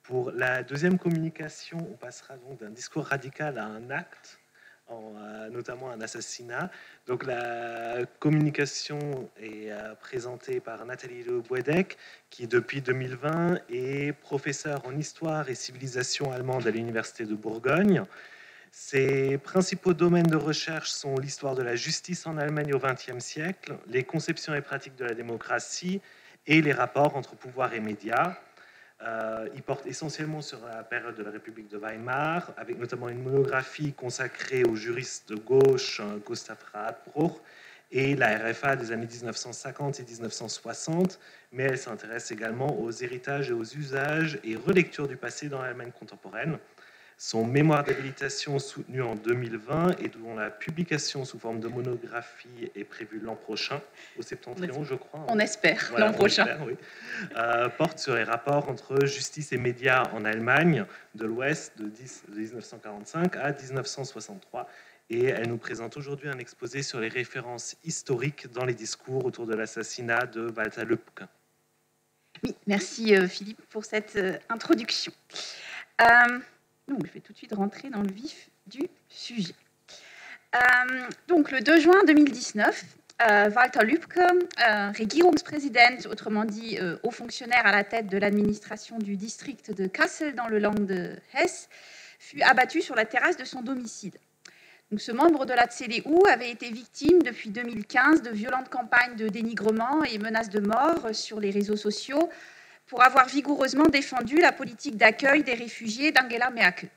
Pour la deuxième communication, on passera donc d'un discours radical à un acte, notamment un assassinat. Donc la communication est présentée par Nathalie Le Bouedec, qui depuis 2020 est professeure en histoire et civilisation allemande à l'Université de Bourgogne. Ses principaux domaines de recherche sont l'histoire de la justice en Allemagne au XXe siècle, les conceptions et pratiques de la démocratie et les rapports entre pouvoir et médias. Il porte essentiellement sur la période de la République de Weimar, avec notamment une monographie consacrée au juriste de gauche Gustav Radbruch et la RFA des années 1950 et 1960, mais elle s'intéresse également aux héritages et aux usages et relectures du passé dans l'Allemagne contemporaine. Son mémoire d'habilitation soutenu en 2020 et dont la publication sous forme de monographie est prévue l'an prochain, au septentrion, je crois. On espère, voilà, l'an prochain. Espère, oui. Porte sur les rapports entre justice et médias en Allemagne de l'Ouest de 1945 à 1963. Et elle nous présente aujourd'hui un exposé sur les références historiques dans les discours autour de l'assassinat de Walter Lübcke. Oui, merci Philippe pour cette introduction. Donc, je vais tout de suite rentrer dans le vif du sujet. Donc, le 2 juin 2019, Walter Lübcke, Regierungspräsident, autrement dit haut fonctionnaire à la tête de l'administration du district de Kassel dans le Land de Hesse, fut abattu sur la terrasse de son domicile. Donc, ce membre de la CDU avait été victime depuis 2015 de violentes campagnes de dénigrement et menaces de mort sur les réseaux sociaux pour avoir vigoureusement défendu la politique d'accueil des réfugiés d'Angela Merkel.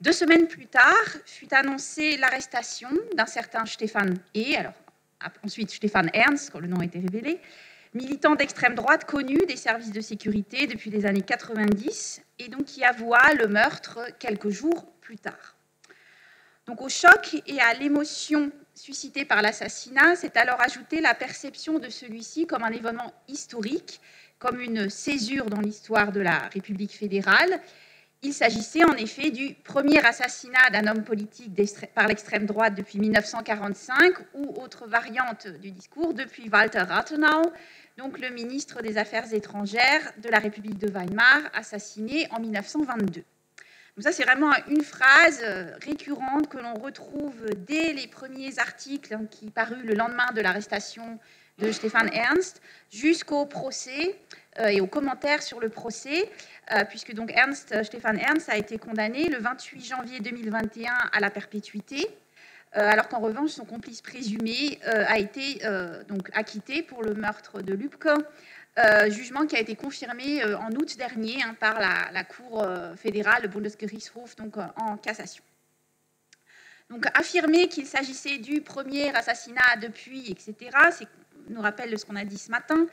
2 semaines plus tard, fut annoncée l'arrestation d'un certain Stefan E., alors ensuite Stefan Ernst, quand le nom a été révélé, militant d'extrême droite connu des services de sécurité depuis les années 90, et donc qui avoua le meurtre quelques jours plus tard. Donc au choc et à l'émotion suscitée par l'assassinat, s'est alors ajoutée la perception de celui-ci comme un événement historique, comme une césure dans l'histoire de la République fédérale. Il s'agissait en effet du premier assassinat d'un homme politique par l'extrême droite depuis 1945, ou autre variante du discours, depuis Walter Rathenau, donc le ministre des Affaires étrangères de la République de Weimar, assassiné en 1922. Donc ça, c'est vraiment une phrase récurrente que l'on retrouve dès les premiers articles qui parurent le lendemain de l'arrestation de Stefan Ernst, jusqu'au procès et aux commentaires sur le procès, puisque donc Stefan Ernst a été condamné le 28 janvier 2021 à la perpétuité, alors qu'en revanche, son complice présumé a été donc acquitté pour le meurtre de Lübcke, jugement qui a été confirmé en août dernier par la Cour fédérale, le Bundesgerichtshof, donc en cassation. Donc affirmer qu'il s'agissait du premier assassinat depuis, etc., nous rappelle ce qu'on a dit ce matin,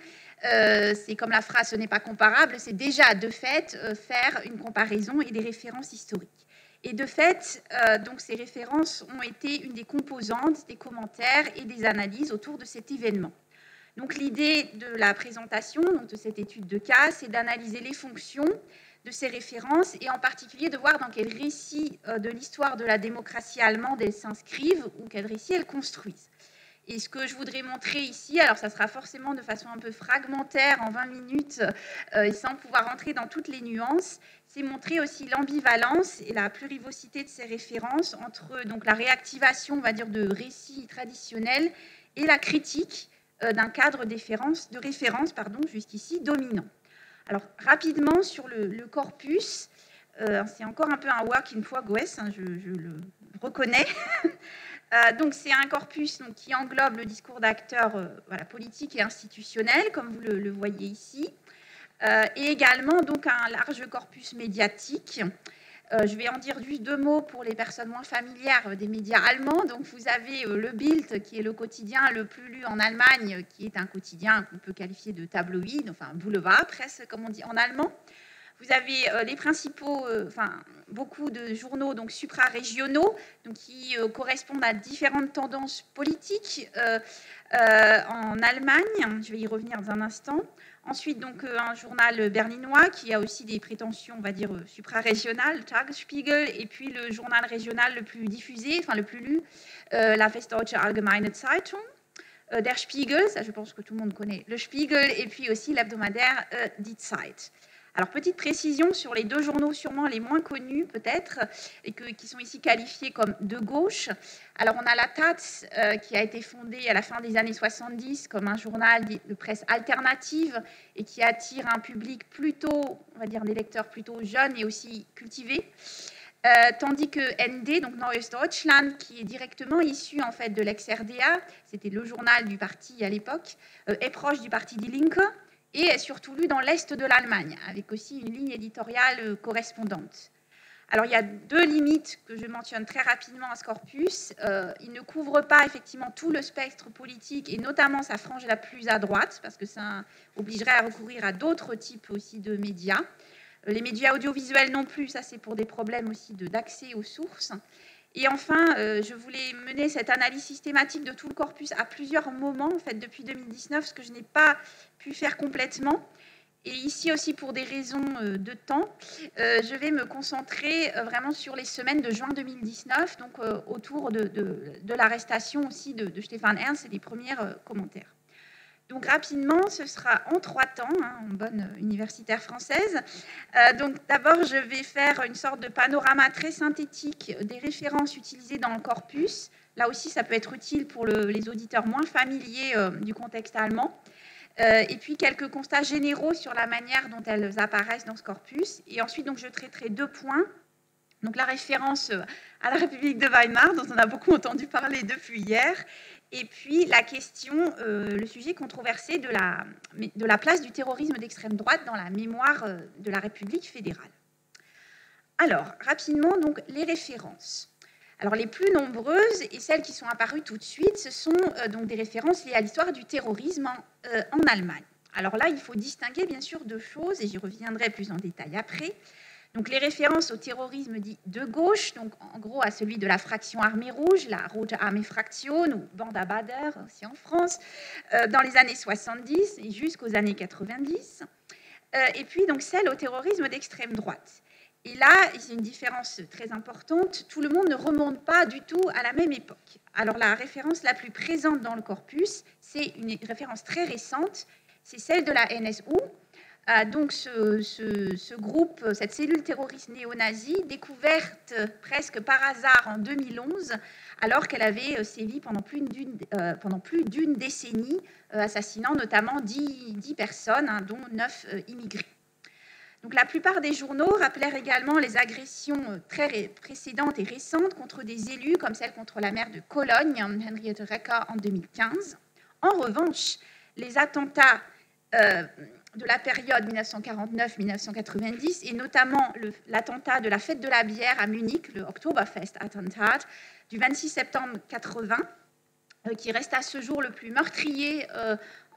c'est comme la phrase « ce n'est pas comparable », c'est déjà de fait faire une comparaison et des références historiques. Et de fait, donc ces références ont été une des composantes des commentaires et des analyses autour de cet événement. Donc l'idée de la présentation, donc de cette étude de cas, c'est d'analyser les fonctions de ces références et en particulier de voir dans quel récit de l'histoire de la démocratie allemande elles s'inscrivent ou quel récit elles construisent. Et ce que je voudrais montrer ici, alors ça sera forcément de façon un peu fragmentaire en 20 minutes et sans pouvoir entrer dans toutes les nuances, c'est montrer aussi l'ambivalence et la plurivocité de ces références entre donc, la réactivation, on va dire, de récits traditionnels et la critique d'un cadre de référence jusqu'ici dominant. Alors rapidement sur le corpus, c'est encore un peu un work in progress, je le reconnais. Donc c'est un corpus donc, qui englobe le discours d'acteurs politiques et institutionnels, comme vous le voyez ici, et également donc, un large corpus médiatique. Je vais en dire juste 2 mots pour les personnes moins familières des médias allemands. Donc vous avez le Bild, qui est le quotidien le plus lu en Allemagne, qui est un quotidien qu'on peut qualifier de tabloïd, enfin boulevard, presse, comme on dit en allemand. Vous avez les principaux, beaucoup de journaux donc supra-régionaux donc, qui correspondent à différentes tendances politiques en Allemagne. Je vais y revenir dans un instant. Ensuite, donc, un journal berlinois qui a aussi des prétentions, on va dire, supra-régionales, Tagesspiegel, et puis le journal régional le plus diffusé, enfin le plus lu, la Westdeutsche Allgemeine Zeitung. Der Spiegel, ça je pense que tout le monde connaît le Spiegel, et puis aussi l'hebdomadaire Die Zeit. Alors, petite précision sur les deux journaux sûrement les moins connus peut-être, et qui sont ici qualifiés comme de gauche. Alors, on a la Taz, qui a été fondée à la fin des années 70 comme un journal de presse alternative et qui attire un public plutôt, on va dire des lecteurs plutôt jeunes et aussi cultivés. Tandis que ND, donc Neues Deutschland, qui est directement issu en fait de l'ex-RDA, c'était le journal du parti à l'époque, est proche du parti Die Linke, et est surtout lu dans l'Est de l'Allemagne, avec aussi une ligne éditoriale correspondante. Alors, il y a deux limites que je mentionne très rapidement à ce corpus. Il ne couvre pas effectivement tout le spectre politique, et notamment sa frange la plus à droite, parce que ça obligerait à recourir à d'autres types aussi de médias. Les médias audiovisuels non plus, ça c'est pour des problèmes aussi d'accès aux sources. Et enfin, je voulais mener cette analyse systématique de tout le corpus à plusieurs moments, en fait, depuis 2019, ce que je n'ai pas pu faire complètement. Et ici aussi, pour des raisons de temps, je vais me concentrer vraiment sur les semaines de juin 2019, donc autour de l'arrestation aussi de Stefan Ernst et des premiers commentaires. Donc rapidement, ce sera en 3 temps, en bonne universitaire française. Donc d'abord, je vais faire une sorte de panorama très synthétique des références utilisées dans le corpus. Là aussi, ça peut être utile pour les auditeurs moins familiers du contexte allemand. Et puis quelques constats généraux sur la manière dont elles apparaissent dans ce corpus. Et ensuite, donc, je traiterai 2 points. Donc la référence à la République de Weimar, dont on a beaucoup entendu parler depuis hier, et puis la question, le sujet controversé de la place du terrorisme d'extrême droite dans la mémoire de la République fédérale. Alors, rapidement, donc, les références. Alors, les plus nombreuses et celles qui sont apparues tout de suite, ce sont donc des références liées à l'histoire du terrorisme en Allemagne. Alors là, il faut distinguer bien sûr 2 choses, et j'y reviendrai plus en détail après. Donc, les références au terrorisme dit de gauche, donc en gros à celui de la fraction armée rouge, la Rote Armee Fraktion ou Banda Bader aussi en France, dans les années 70 et jusqu'aux années 90. Et puis donc celle au terrorisme d'extrême droite. Et là, c'est une différence très importante, tout le monde ne remonte pas du tout à la même époque. Alors la référence la plus présente dans le corpus, c'est une référence très récente, c'est celle de la NSU. Donc ce groupe, cette cellule terroriste néo-nazie, découverte presque par hasard en 2011, alors qu'elle avait sévi pendant plus d'une décennie, assassinant notamment 10 personnes, dont 9 immigrés. Donc, la plupart des journaux rappelèrent également les agressions très précédentes et récentes contre des élus, comme celle contre la maire de Cologne, Henriette Recker, en 2015. En revanche, les attentats de la période 1949-1990, et notamment l'attentat de la fête de la bière à Munich, le Oktoberfest-Attentat, du 26 septembre 80, qui reste à ce jour le plus meurtrier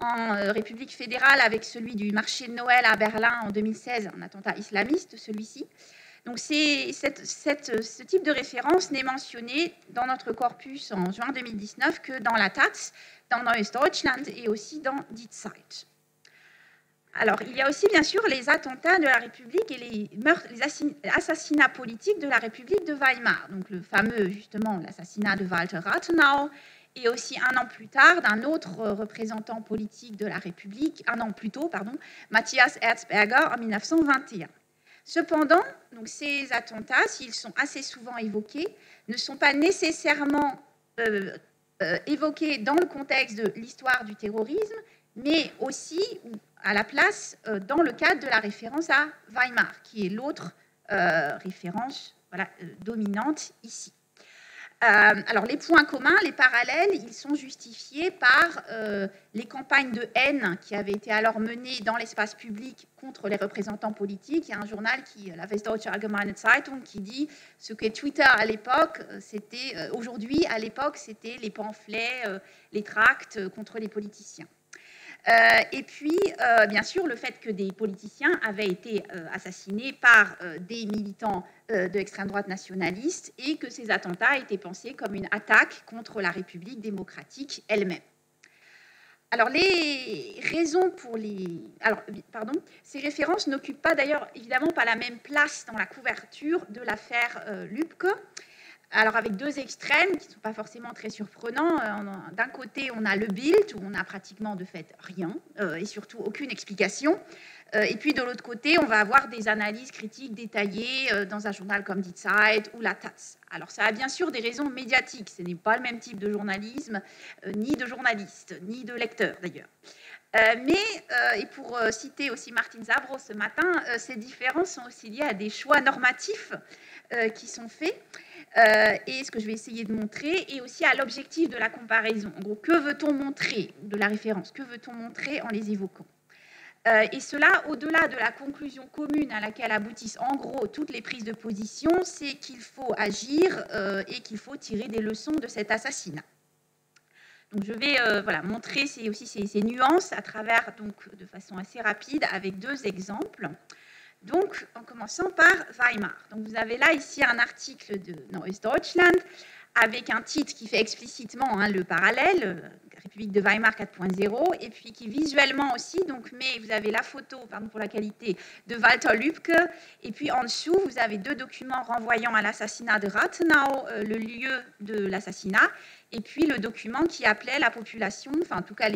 en République fédérale, avec celui du marché de Noël à Berlin en 2016, un attentat islamiste, celui-ci. Donc, ce type de référence n'est mentionné dans notre corpus en juin 2019 que dans la Taz, dans Neues Deutschland et aussi dans Die Zeit. Alors, il y a aussi, bien sûr, les attentats de la République et les assassinats politiques de la République de Weimar. Donc, le fameux, justement, l'assassinat de Walter Rathenau, et aussi un an plus tard d'un autre représentant politique de la République, un an plus tôt, Matthias Erzberger, en 1921. Cependant, donc, ces attentats, s'ils sont assez souvent évoqués, ne sont pas nécessairement évoqués dans le contexte de l'histoire du terrorisme, mais aussi à la place dans le cadre de la référence à Weimar, qui est l'autre référence dominante ici. Alors, les points communs, les parallèles, ils sont justifiés par les campagnes de haine qui avaient été alors menées dans l'espace public contre les représentants politiques. Il y a un journal, la Westdeutsche Allgemeine Zeitung, qui dit ce que Twitter à l'époque, c'était aujourd'hui, à l'époque, c'était les pamphlets, les tracts contre les politiciens. Et puis, bien sûr, le fait que des politiciens avaient été assassinés par des militants de l'extrême droite nationaliste et que ces attentats étaient pensés comme une attaque contre la République démocratique elle-même. Alors, les raisons pour ces références n'occupent pas d'ailleurs évidemment pas la même place dans la couverture de l'affaire Lübcke. Alors avec deux extrêmes qui ne sont pas forcément très surprenants. D'un côté, on a le Bild, où on a pratiquement de fait rien, et surtout aucune explication. Et puis de l'autre côté, on va avoir des analyses critiques détaillées dans un journal comme Die Zeit ou la Taz. Alors ça a bien sûr des raisons médiatiques, ce n'est pas le même type de journalisme, ni de journaliste, ni de lecteur d'ailleurs. Et pour citer aussi Martin Zabro ce matin, ces différences sont aussi liées à des choix normatifs qui sont faits, et ce que je vais essayer de montrer, et aussi à l'objectif de la comparaison. En gros, que veut-on montrer de la référence? Que veut-on montrer en les évoquant? Et cela, au-delà de la conclusion commune à laquelle aboutissent en gros toutes les prises de position, c'est qu'il faut agir et qu'il faut tirer des leçons de cet assassinat. Donc je vais montrer aussi ces nuances à travers, donc, de façon assez rapide, avec deux exemples. Donc, en commençant par Weimar. Donc, vous avez là ici un article de Neues Deutschland avec un titre qui fait explicitement le parallèle, République de Weimar 4.0, et puis qui visuellement aussi, mais vous avez la photo, pardon pour la qualité, de Walter Lübcke, et puis en dessous, vous avez deux documents renvoyant à l'assassinat de Rathenau, le lieu de l'assassinat, et puis le document qui appelait la population, enfin en tout cas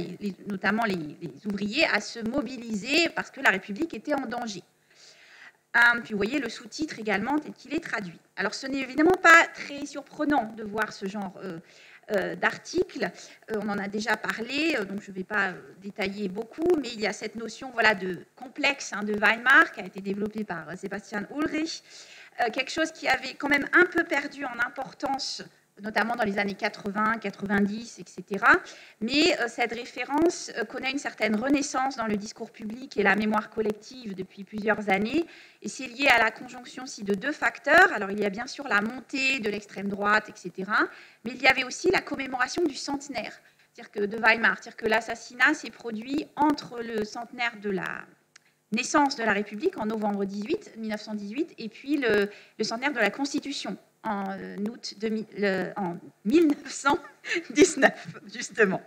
notamment les ouvriers, à se mobiliser parce que la République était en danger. Puis vous voyez le sous-titre également tel qu'il est traduit. Alors ce n'est évidemment pas très surprenant de voir ce genre d'article. On en a déjà parlé, donc je ne vais pas détailler beaucoup, mais il y a cette notion de complexe de Weimar qui a été développée par Sebastian Ulrich, quelque chose qui avait quand même un peu perdu en importance, notamment dans les années 80, 90, etc. Mais cette référence connaît une certaine renaissance dans le discours public et la mémoire collective depuis plusieurs années. Et c'est lié à la conjonction aussi de deux facteurs. Alors, il y a bien sûr la montée de l'extrême droite, etc. Mais il y avait aussi la commémoration du centenaire de Weimar. C'est-à-dire que l'assassinat s'est produit entre le centenaire de la naissance de la République en novembre 1918 et puis le centenaire de la Constitution en 1919, justement.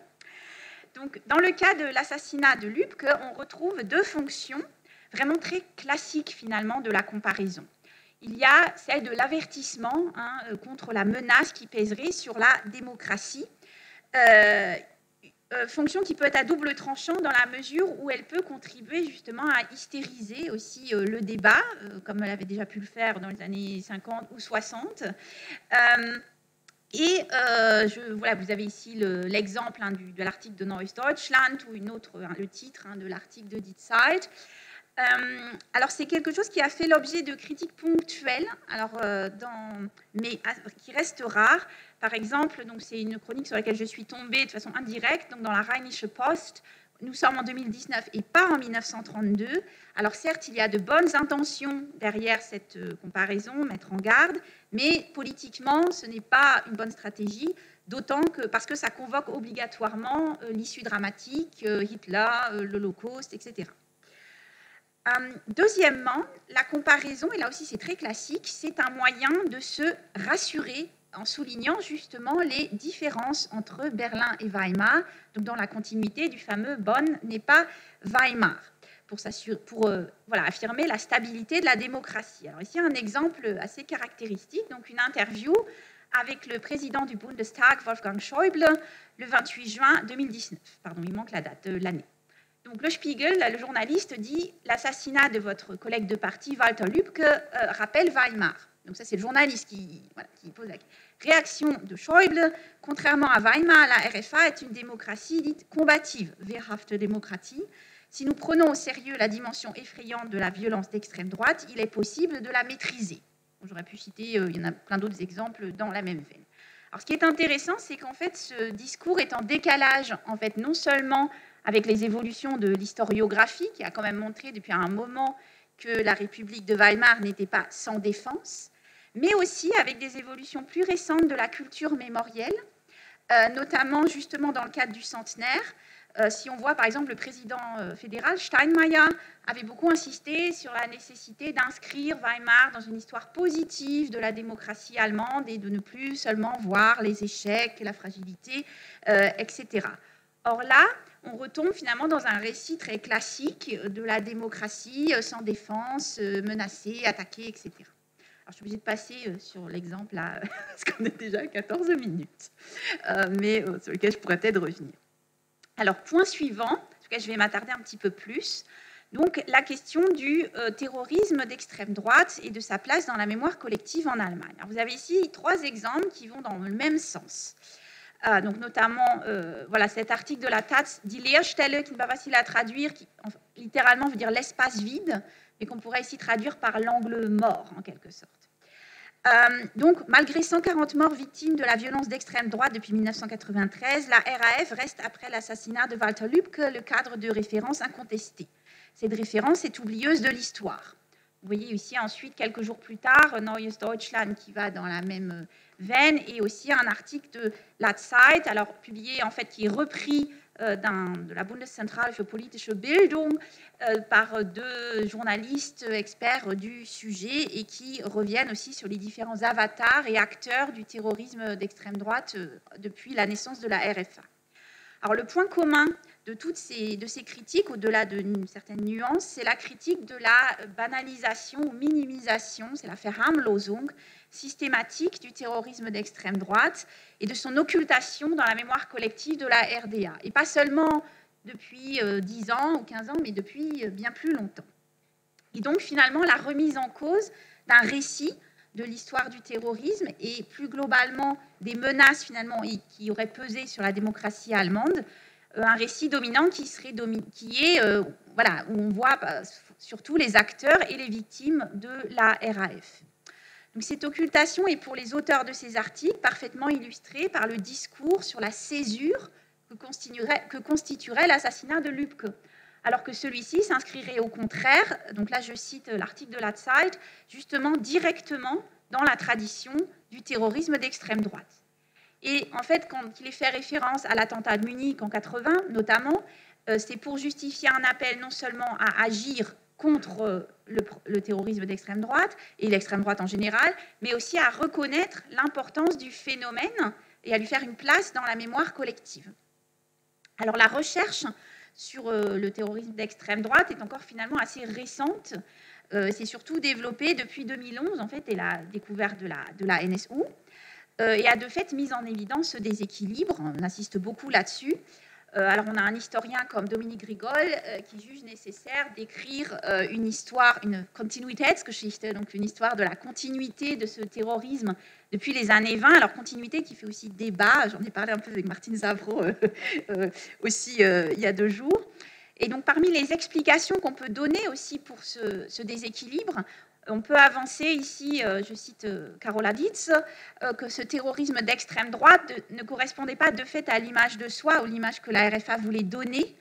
Donc, dans le cas de l'assassinat de Lübcke, on retrouve deux fonctions vraiment très classiques, finalement, de la comparaison. Il y a celle de l'avertissement contre la menace qui pèserait sur la démocratie, fonction qui peut être à double tranchant dans la mesure où elle peut contribuer justement à hystériser aussi le débat, comme elle avait déjà pu le faire dans les années 50 ou 60. Vous avez ici l'exemple de l'article de Neues Deutschland ou le titre de l'article de Die Zeit. Alors, c'est quelque chose qui a fait l'objet de critiques ponctuelles, mais qui reste rare. Par exemple, c'est une chronique sur laquelle je suis tombée de façon indirecte, donc dans la Rheinische Post. Nous sommes en 2019 et pas en 1932. Alors certes, il y a de bonnes intentions derrière cette comparaison, mettre en garde, mais politiquement, ce n'est pas une bonne stratégie, d'autant que parce que ça convoque obligatoirement l'issue dramatique, Hitler, l'Holocauste, etc. Deuxièmement, la comparaison, et là aussi c'est très classique, c'est un moyen de se rassurer en soulignant justement les différences entre Berlin et Weimar, donc dans la continuité du fameux Bonn n'est pas Weimar, pour affirmer la stabilité de la démocratie. Alors ici, un exemple assez caractéristique, donc une interview avec le président du Bundestag, Wolfgang Schäuble, le 28 juin 2019. Pardon, il manque la date de l'année. Donc le Spiegel, le journaliste, dit « L'assassinat de votre collègue de parti, Walter Lübcke, rappelle Weimar ». Donc ça, c'est le journaliste qui pose la réaction de Schäuble. Contrairement à Weimar, la RFA est une démocratie dite combative, wehrhafte Demokratie. Si nous prenons au sérieux la dimension effrayante de la violence d'extrême droite, il est possible de la maîtriser. J'aurais pu citer, il y en a plein d'autres exemples dans la même veine. Alors, ce qui est intéressant, c'est qu'en fait, ce discours est en décalage, en fait, non seulement avec les évolutions de l'historiographie, qui a quand même montré depuis un moment que la République de Weimar n'était pas sans défense, mais aussi avec des évolutions plus récentes de la culture mémorielle, notamment justement dans le cadre du centenaire. Si on voit par exemple le président fédéral Steinmeier avait beaucoup insisté sur la nécessité d'inscrire Weimar dans une histoire positive de la démocratie allemande et de ne plus seulement voir les échecs, la fragilité, etc. Or là, on retombe finalement dans un récit très classique de la démocratie sans défense, menacée, attaquée, etc. Alors, je suis obligée de passer sur l'exemple là, parce qu'on est déjà à 14 minutes, mais sur lequel je pourrais peut-être revenir. Alors, point suivant, sur lequel je vais m'attarder un petit peu plus, donc la question du terrorisme d'extrême droite et de sa place dans la mémoire collective en Allemagne. Alors, vous avez ici 3 exemples qui vont dans le même sens. Donc notamment, voilà, cet article de la Taz, Die Leerstelle, qui n'est pas facile à traduire, qui littéralement veut dire l'espace vide, mais qu'on pourrait ici traduire par l'angle mort, en quelque sorte. Donc, malgré 140 morts victimes de la violence d'extrême droite depuis 1993, la RAF reste, après l'assassinat de Walter Lübcke, le cadre de référence incontesté. Cette référence est oublieuse de l'histoire. Vous voyez ici ensuite, quelques jours plus tard, Neues Deutschland qui va dans la même veine, et aussi un article de la Zeit, alors publié en fait, qui est repris de la Bundeszentrale für politische Bildung par 2 journalistes experts du sujet et qui reviennent aussi sur les différents avatars et acteurs du terrorisme d'extrême droite depuis la naissance de la RFA. Alors le point commun de toutes ces critiques, au-delà d'une certaine nuance, c'est la critique de la banalisation ou minimisation, c'est la Verharmlosung systématique du terrorisme d'extrême droite et de son occultation dans la mémoire collective de la RDA. Et pas seulement depuis 10 ans ou 15 ans, mais depuis bien plus longtemps. Et donc finalement la remise en cause d'un récit de l'histoire du terrorisme et plus globalement des menaces finalement qui auraient pesé sur la démocratie allemande, un récit dominant voilà, où on voit surtout les acteurs et les victimes de la RAF. Donc, cette occultation est pour les auteurs de ces articles parfaitement illustrée par le discours sur la césure que constituerait l'assassinat de Lübcke, alors que celui-ci s'inscrirait au contraire, donc là je cite l'article de la Zeit, justement directement dans la tradition du terrorisme d'extrême droite. Et en fait, quand il est fait référence à l'attentat de Munich en 80, notamment, c'est pour justifier un appel non seulement à agir contre le terrorisme d'extrême droite et l'extrême droite en général, mais aussi à reconnaître l'importance du phénomène et à lui faire une place dans la mémoire collective. Alors la recherche sur le terrorisme d'extrême droite est encore finalement assez récente. C'est surtout développé depuis 2011, en fait, et la découverte de la NSU, et a de fait mis en évidence ce déséquilibre. On insiste beaucoup là-dessus. Alors, on a un historien comme Dominique Grigol qui juge nécessaire d'écrire une histoire, une Kontinuitätsgeschichte, donc une histoire de la continuité de ce terrorisme depuis les années 20. Alors, continuité qui fait aussi débat. J'en ai parlé un peu avec Martine Zavro aussi il y a 2 jours. Et donc, parmi les explications qu'on peut donner aussi pour ce déséquilibre, on peut avancer ici, je cite Carola Dietz, que ce terrorisme d'extrême droite ne correspondait pas de fait à l'image de soi ou l'image que la RFA voulait donner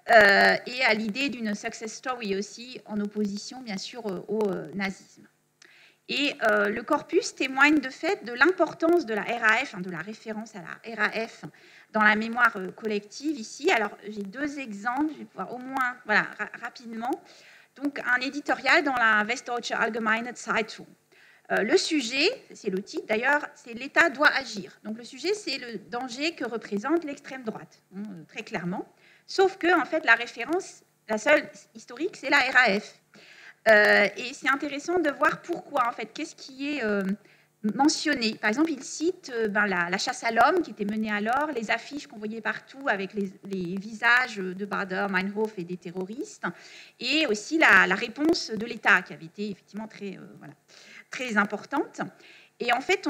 et à l'idée d'une success story aussi en opposition bien sûr au nazisme. Et le corpus témoigne de fait de l'importance de la RAF, de la référence à la RAF dans la mémoire collective ici. Alors j'ai 2 exemples, je vais pouvoir au moins, voilà, rapidement. Donc, un éditorial dans la Westdeutsche Allgemeine Zeitung. Le sujet, c'est le titre d'ailleurs, c'est « L'État doit agir ». Donc, le sujet, c'est le danger que représente l'extrême droite, très clairement. Sauf que, en fait, la référence, la seule historique, c'est la RAF. Et c'est intéressant de voir pourquoi, en fait, qu'est-ce qui est mentionné. Par exemple, il cite la chasse à l'homme qui était menée alors, les affiches qu'on voyait partout avec les visages de Bader, Meinhof et des terroristes, et aussi la réponse de l'État qui avait été effectivement très importante. Et en fait,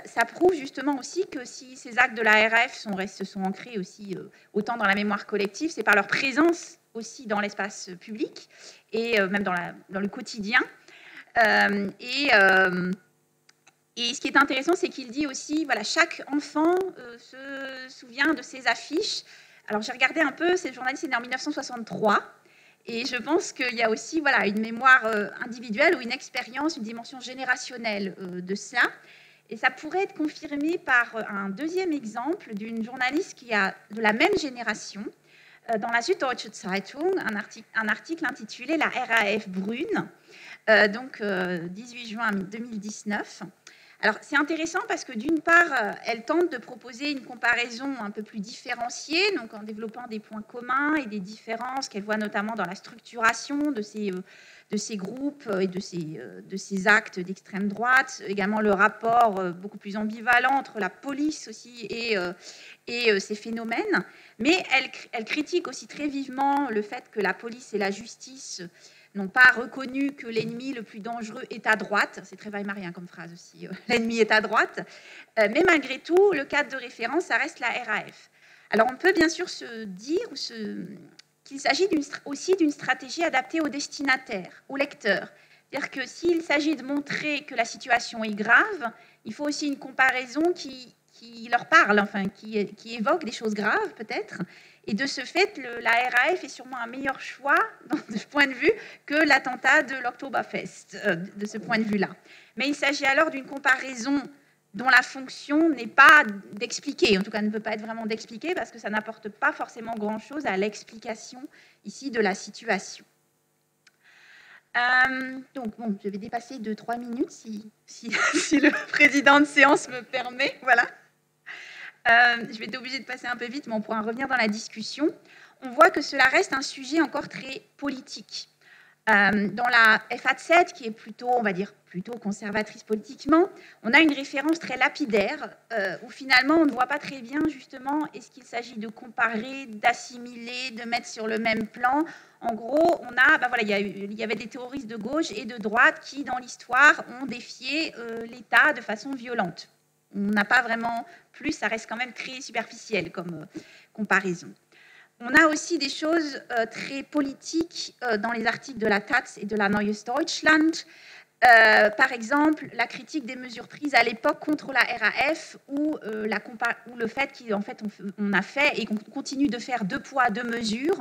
ça prouve justement aussi que si ces actes de la RAF se sont ancrés aussi autant dans la mémoire collective, c'est par leur présence aussi dans l'espace public et même dans le quotidien. Et ce qui est intéressant, c'est qu'il dit aussi, voilà, chaque enfant se souvient de ces affiches. Alors j'ai regardé un peu, ce journaliste est né en 1963, et je pense qu'il y a aussi voilà, une mémoire individuelle ou une expérience, une dimension générationnelle de ça. Et ça pourrait être confirmé par un 2e exemple d'une journaliste qui a de la même génération, dans la Süddeutsche Zeitung, un article intitulé « La RAF brune », donc 18 juin 2019. Alors, c'est intéressant parce que d'une part, elle tente de proposer une comparaison un peu plus différenciée, donc en développant des points communs et des différences qu'elle voit notamment dans la structuration de ces ces groupes et de ces actes d'extrême droite, également le rapport beaucoup plus ambivalent entre la police aussi et ces phénomènes. Mais elle critique aussi très vivement le fait que la police et la justice n'ont pas reconnu que l'ennemi le plus dangereux est à droite. C'est très weimarien comme phrase aussi, l'ennemi est à droite. Mais malgré tout, le cadre de référence, ça reste la RAF. Alors on peut bien sûr se dire qu'il s'agit aussi d'une stratégie adaptée aux destinataires, aux lecteurs. C'est-à-dire que s'il s'agit de montrer que la situation est grave, il faut aussi une comparaison qui leur parle, enfin, qui évoque des choses graves peut-être. Et de ce fait, la RAF est sûrement un meilleur choix, de ce point de vue, que l'attentat de l'Oktoberfest, de ce point de vue-là. Mais il s'agit alors d'une comparaison dont la fonction n'est pas d'expliquer, en tout cas ne peut pas être vraiment d'expliquer, parce que ça n'apporte pas forcément grand-chose à l'explication ici de la situation. Donc, bon, je vais dépasser de 3 minutes si le président de séance me permet. Voilà. Je vais être obligée de passer un peu vite, mais on pourra en revenir dans la discussion. On voit que cela reste un sujet encore très politique. Dans la FAT7, qui est plutôt, on va dire, plutôt conservatrice politiquement, on a une référence très lapidaire, où finalement on ne voit pas très bien justement est-ce qu'il s'agit de comparer, d'assimiler, de mettre sur le même plan. En gros, on a, voilà, il y avait des terroristes de gauche et de droite qui, dans l'histoire, ont défié l'État de façon violente. On n'a pas vraiment plus, ça reste quand même très superficiel comme comparaison. On a aussi des choses très politiques dans les articles de la Taz et de la Neues Deutschland. Par exemple, la critique des mesures prises à l'époque contre la RAF ou le fait qu'en fait, on a fait et qu'on continue de faire 2 poids, 2 mesures.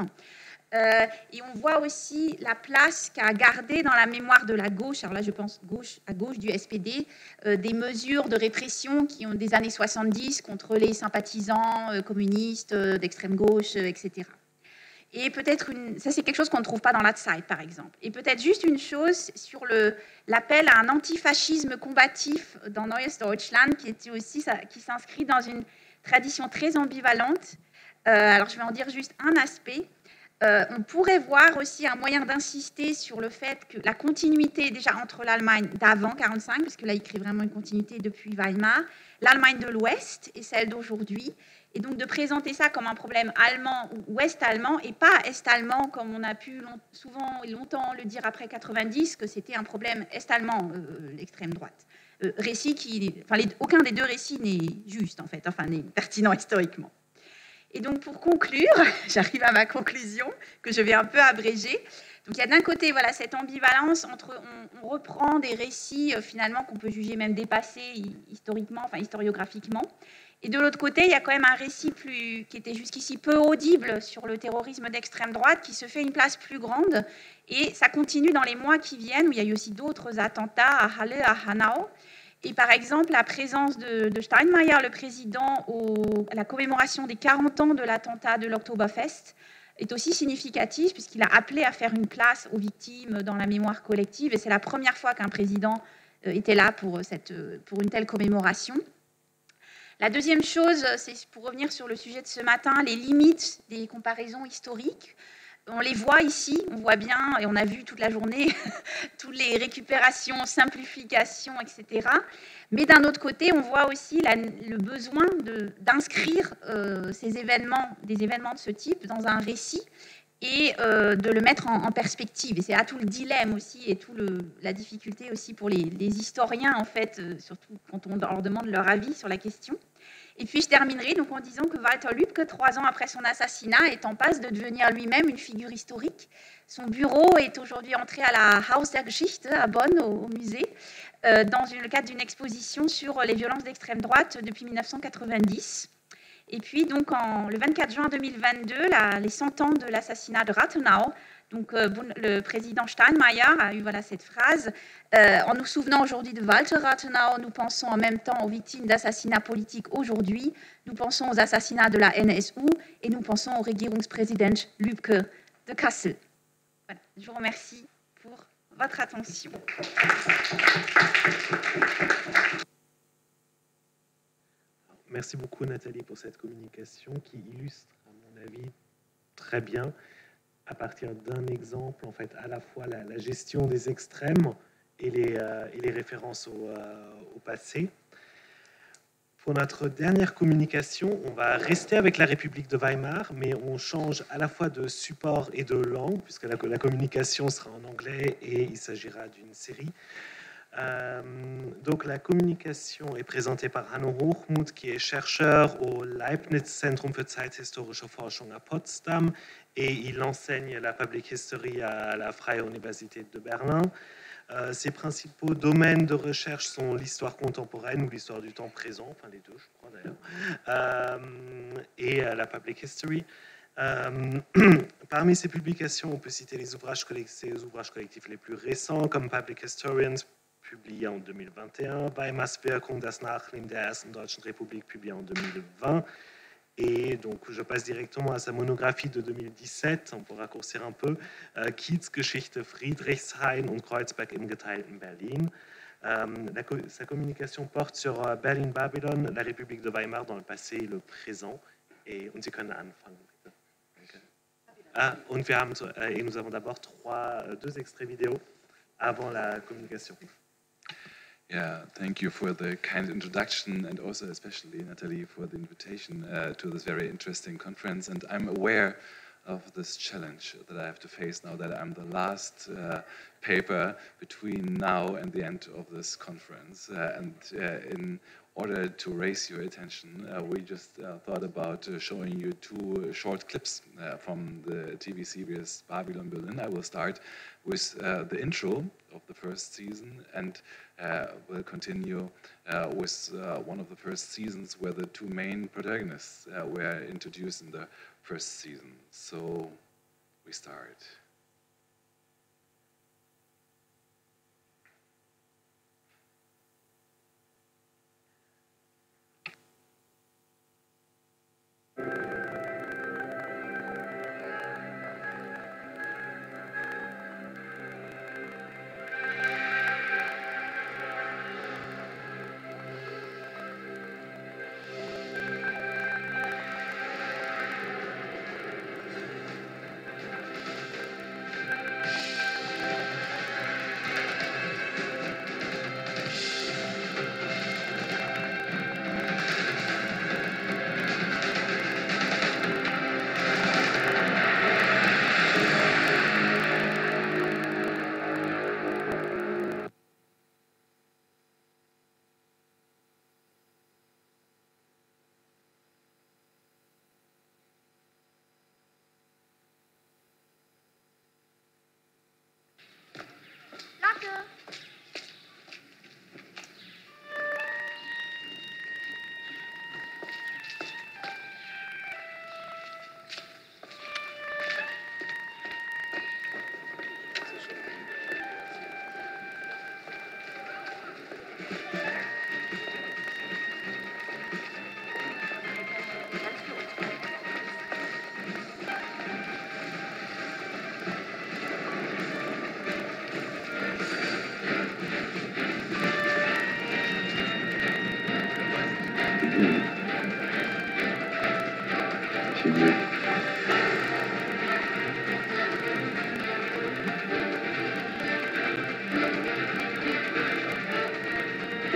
Et on voit aussi la place qu'a gardée dans la mémoire de la gauche, alors là je pense à gauche du SPD, des mesures de répression qui ont des années 70 contre les sympathisants communistes d'extrême gauche, etc. Et peut-être, ça c'est quelque chose qu'on ne trouve pas dans la Zeit par exemple. Et peut-être juste une chose sur l'appel à un antifascisme combatif dans Neues Deutschland, qui s'inscrit dans une tradition très ambivalente. Alors je vais en dire juste un aspect. On pourrait voir aussi un moyen d'insister sur le fait que la continuité déjà entre l'Allemagne d'avant 1945, parce que là il crée vraiment une continuité depuis Weimar, l'Allemagne de l'Ouest et celle d'aujourd'hui, et donc de présenter ça comme un problème allemand ou ouest-allemand et pas est-allemand comme on a pu souvent et longtemps le dire après 90, que c'était un problème est-allemand, l'extrême droite. Aucun des 2 récits n'est juste en fait, enfin n'est pertinent historiquement. Et donc, pour conclure, j'arrive à ma conclusion, que je vais un peu abréger. Donc, il y a d'un côté voilà, cette ambivalence entre on reprend des récits finalement qu'on peut juger même dépassés historiquement, enfin historiographiquement. Et de l'autre côté, il y a quand même un récit qui était jusqu'ici peu audible sur le terrorisme d'extrême droite, qui se fait une place plus grande. Et ça continue dans les mois qui viennent, où il y a eu aussi d'autres attentats à Halle, à Hanau. Et par exemple, la présence de Steinmeier, le président, à la commémoration des 40 ans de l'attentat de l'Oktoberfest, est aussi significative puisqu'il a appelé à faire une place aux victimes dans la mémoire collective. Et c'est la première fois qu'un président était là pour une telle commémoration. La deuxième chose, c'est pour revenir sur le sujet de ce matin, les limites des comparaisons historiques. On les voit ici, on voit bien, et on a vu toute la journée, toutes les récupérations, simplifications, etc. Mais d'un autre côté, on voit aussi le besoin d'inscrire des événements de ce type dans un récit et de le mettre en perspective. Et c'est là tout le dilemme aussi et toute la difficulté aussi pour les historiens, en fait, surtout quand on leur demande leur avis sur la question. Et puis je terminerai donc en disant que Walter Lübcke, 3 ans après son assassinat, est en passe de devenir lui-même une figure historique. Son bureau est aujourd'hui entré à la Haus der Geschichte à Bonn, au musée, dans le cadre d'une exposition sur les violences d'extrême droite depuis 1990. Et puis donc le 24 juin 2022, les 100 ans de l'assassinat de Rathenau, donc le président Steinmeier a eu cette phrase en nous souvenant aujourd'hui de Walter Rathenau, nous pensons en même temps aux victimes d'assassinats politiques aujourd'hui, nous pensons aux assassinats de la NSU et nous pensons au Regierungspräsident Lübcke de Kassel. Voilà, je vous remercie pour votre attention. Merci beaucoup Nathalie pour cette communication qui illustre, à mon avis, très bien à partir d'un exemple, en fait, à la fois la gestion des extrêmes et les références au passé. Pour notre dernière communication, on va rester avec la République de Weimar, mais on change à la fois de support et de langue, puisque la communication sera en anglais et il s'agira d'une série. Donc la communication est présentée par Hanno Hochmuth, qui est chercheur au Leibniz Zentrum für Zeithistorische Forschung à Potsdam, et il enseigne la Public History à la Freie Universität de Berlin. Ses principaux domaines de recherche sont l'histoire contemporaine ou l'histoire du temps présent, enfin les deux, je crois d'ailleurs, et la Public History. Parmi ses publications, on peut citer les ouvrages collectifs les plus récents, comme Public Historians, publié en 2021, Weimars Wirkung, das Nachleben der ersten Deutschen Republik, publié en 2020. Et donc, je passe directement à sa monographie de 2017, on peut raccourcir un peu, Kiezgeschichte Friedrichshain und Kreuzberg im geteilten Berlin. Sa communication porte sur Berlin-Babylon, la République de Weimar dans le passé et le présent. Und Sie können anfangen, bitte. Danke. Und nous avons d'abord deux extraits vidéo avant la communication. Yeah, thank you for the kind introduction, and also especially Natalie for the invitation to this very interesting conference. And I'm aware of this challenge that I have to face now that I'm the last paper between now and the end of this conference. In order to raise your attention, we just thought about showing you two short clips from the TV series Babylon Berlin. I will start with the intro of the first season, and we'll continue with one of the first seasons where the two main protagonists were introduced in the first season. So we start.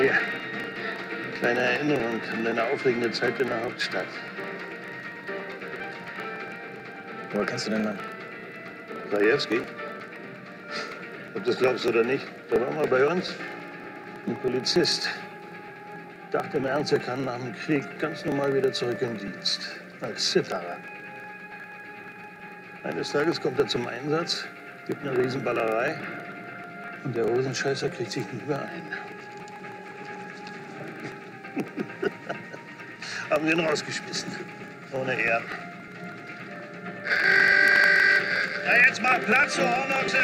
Ja, kleine Erinnerung an deine aufregende Zeit in der Hauptstadt. Woher kennst du den Mann? Krajewski? Ob du das glaubst oder nicht, der war mal bei uns. Ein Polizist. Dachte im Ernst, er kann nach dem Krieg ganz normal wieder zurück im Dienst. Als Zitterer. Eines Tages kommt er zum Einsatz, gibt eine Riesenballerei und der Hosenscheißer kriegt sich nicht mehr ein. Haben wir ihn rausgeschmissen. Ohne Ehren. Ja, jetzt mal Platz, du Hornochse!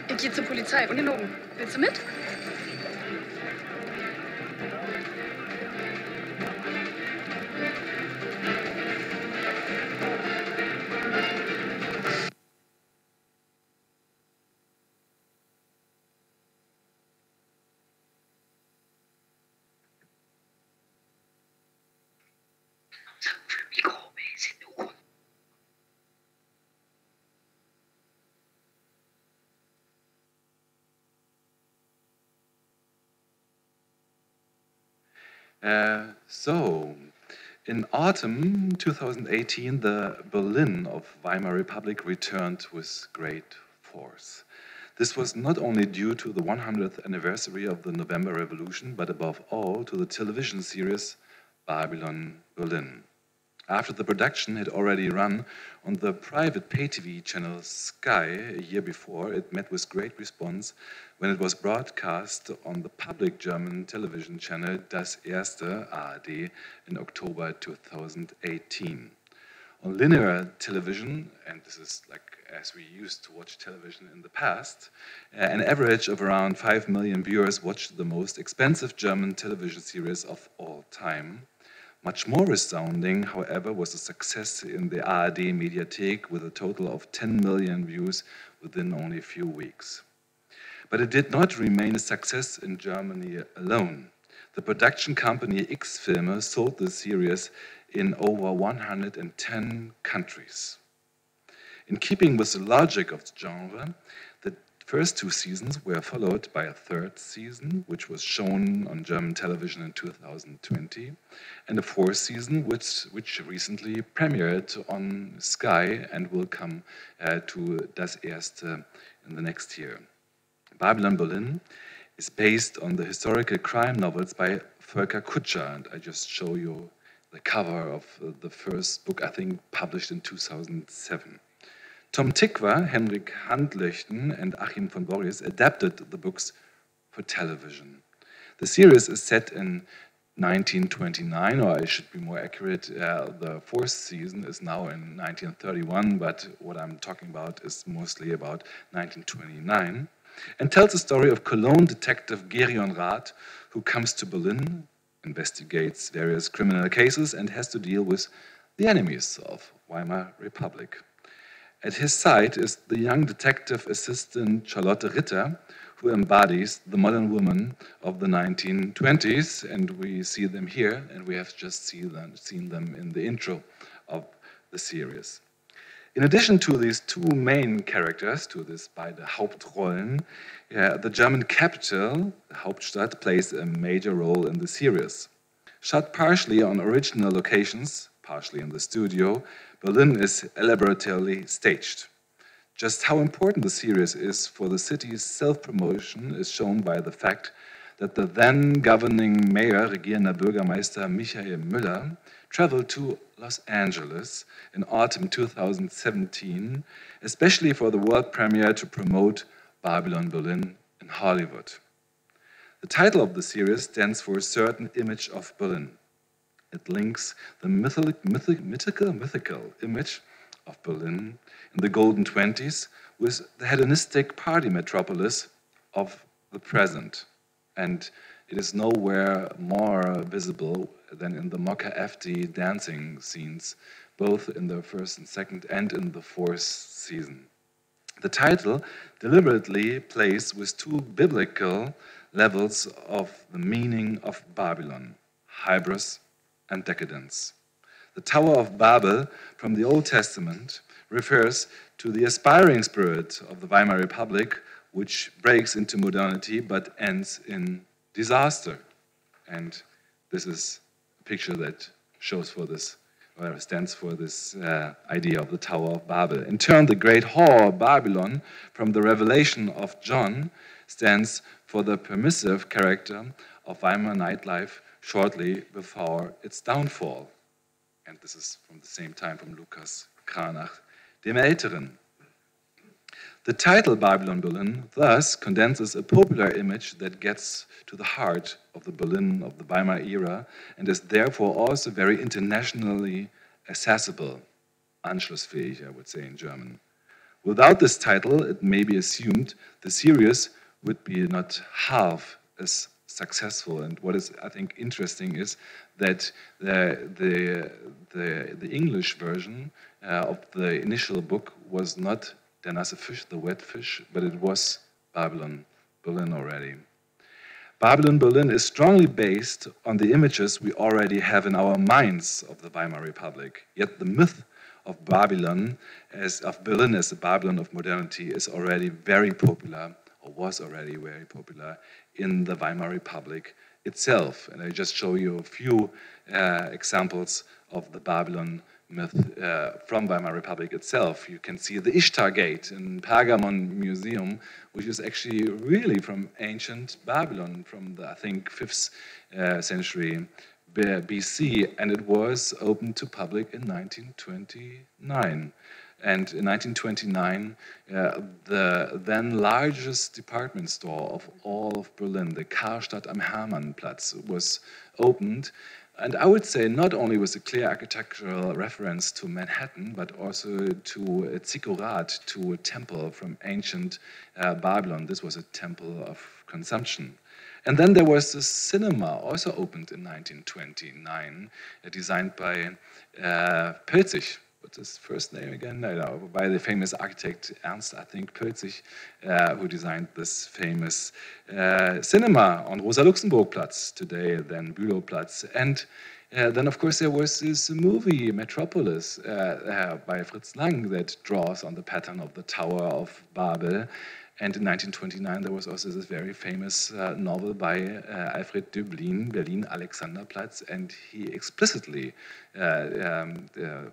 Ich gehe zur Polizei. Ungelogen. Willst du mit? So, in autumn 2018, the Berlin of Weimar Republic returned with great force. This was not only due to the 100th anniversary of the November Revolution, but above all to the television series Babylon Berlin. After the production had already run on the private pay-TV channel Sky a year before, it met with great response when it was broadcast on the public German television channel Das Erste ARD in October 2018. On linear television, and this is like as we used to watch television in the past, an average of around 5 million viewers watched the most expensive German television series of all time. Much more resounding, however, was the success in the ARD Mediathek with a total of 10 million views within only a few weeks. But it did not remain a success in Germany alone. The production company X-Filme sold the series in over 110 countries. In keeping with the logic of the genre, the first 2 seasons were followed by a 3rd season, which was shown on German television in 2020, and a 4th season, which recently premiered on Sky and will come to Das Erste in the next year. Babylon Berlin is based on the historical crime novels by Volker Kutscher, and I just show you the cover of the first book, I think, published in 2007. Tom Tykwer, Henrik Handlöchten, and Achim von Boris adapted the books for television. The series is set in 1929, or I should be more accurate, the 4th season is now in 1931, but what I'm talking about is mostly about 1929, and tells the story of Cologne detective Gerion Rath, who comes to Berlin, investigates various criminal cases, and has to deal with the enemies of Weimar Republic. At his side is the young detective assistant Charlotte Ritter, who embodies the modern woman of the 1920s, and we see them here, and we have just seen them in the intro of the series. In addition to these 2 main characters, to this beide Hauptrollen, the German capital, the Hauptstadt, plays a major role in the series. Shot partially on original locations, partially in the studio, Berlin is elaborately staged. Just how important the series is for the city's self-promotion is shown by the fact that the then governing mayor, regierender Bürgermeister Michael Müller, traveled to Los Angeles in autumn 2017, especially for the world premiere to promote Babylon Berlin in Hollywood. The title of the series stands for a certain image of Berlin. It links the mythical image of Berlin in the golden 20s with the hedonistic party metropolis of the present. And it is nowhere more visible than in the Mokka-FD dancing scenes, both in the 1st and 2nd and in the 4th season. The title deliberately plays with 2 biblical levels of the meaning of Babylon, hybris and decadence. The Tower of Babel from the Old Testament refers to the aspiring spirit of the Weimar Republic, which breaks into modernity but ends in disaster. And this is a picture that shows for this, or stands for this idea of the Tower of Babel. In turn, the Great Hall of Babylon from the Revelation of John stands for the permissive character of Weimar nightlife shortly before its downfall. And this is from the same time from Lukas Cranach, dem Älteren. The title Babylon Berlin thus condenses a popular image that gets to the heart of the Berlin of the Weimar era and is therefore also very internationally accessible, anschlussfähig, I would say in German, Without this title, it may be assumed the series would be not half as successful. And what is, I think, interesting is that the English version of the initial book was not Der nasse Fisch, the wet fish, but it was Babylon Berlin already. Babylon Berlin is strongly based on the images we already have in our minds of the Weimar Republic. Yet the myth of Babylon, of Berlin as the Babylon of modernity, is already very popular, or was already very popular, in the Weimar Republic itself. And I just show you a few examples of the Babylon myth from Weimar Republic itself. You can see the Ishtar Gate in Pergamon Museum, which is actually really from ancient Babylon, from the, I think, 5th century BC, and it was opened to public in 1929. And in 1929, the then largest department store of all of Berlin, the Karstadt am Hermannplatz, was opened. And I would say not only was a clear architectural reference to Manhattan, but also to a zikkurat, to a temple from ancient Babylon. This was a temple of consumption. And then there was the cinema, also opened in 1929, designed by Pölzig. What's his first name again? No, by the famous architect Ernst, I think, Pölzig, who designed this famous cinema on Rosa-Luxemburg-Platz, today then Bülowplatz. And then, of course, there was this movie, Metropolis, by Fritz Lang, that draws on the pattern of the Tower of Babel. And in 1929, there was also this very famous novel by Alfred Döblin, Berlin Alexanderplatz, and he explicitly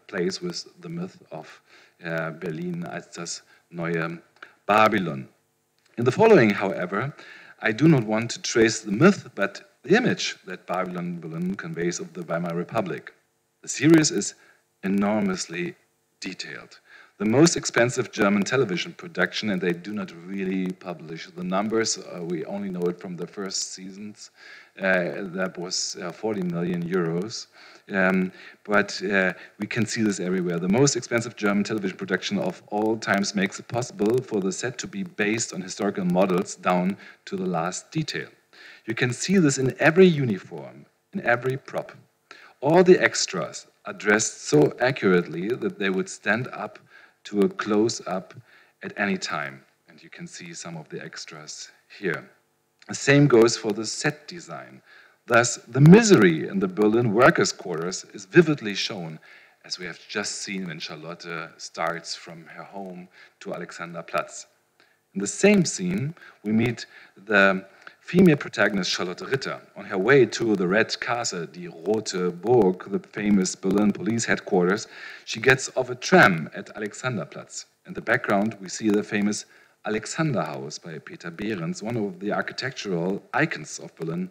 plays with the myth of Berlin als das neue Babylon. In the following, however, I do not want to trace the myth, but the image that Babylon Berlin conveys of the Weimar Republic. The series is enormously detailed. The most expensive German television production, and they do not really publish the numbers, we only know it from the first seasons, that was 40 million euros. But we can see this everywhere. The most expensive German television production of all times makes it possible for the set to be based on historical models down to the last detail. You can see this in every uniform, in every prop. All the extras are dressed so accurately that they would stand up to a close-up at any time. And you can see some of the extras here. The same goes for the set design. Thus, the misery in the Berlin workers' quarters is vividly shown, as we have just seen when Charlotte starts from her home to Alexanderplatz. In the same scene, we meet the female protagonist Charlotte Ritter on her way to the Red Castle, die Rote Burg, the famous Berlin police headquarters. She gets off a tram at Alexanderplatz. In the background, we see the famous Alexanderhaus by Peter Behrens, one of the architectural icons of Berlin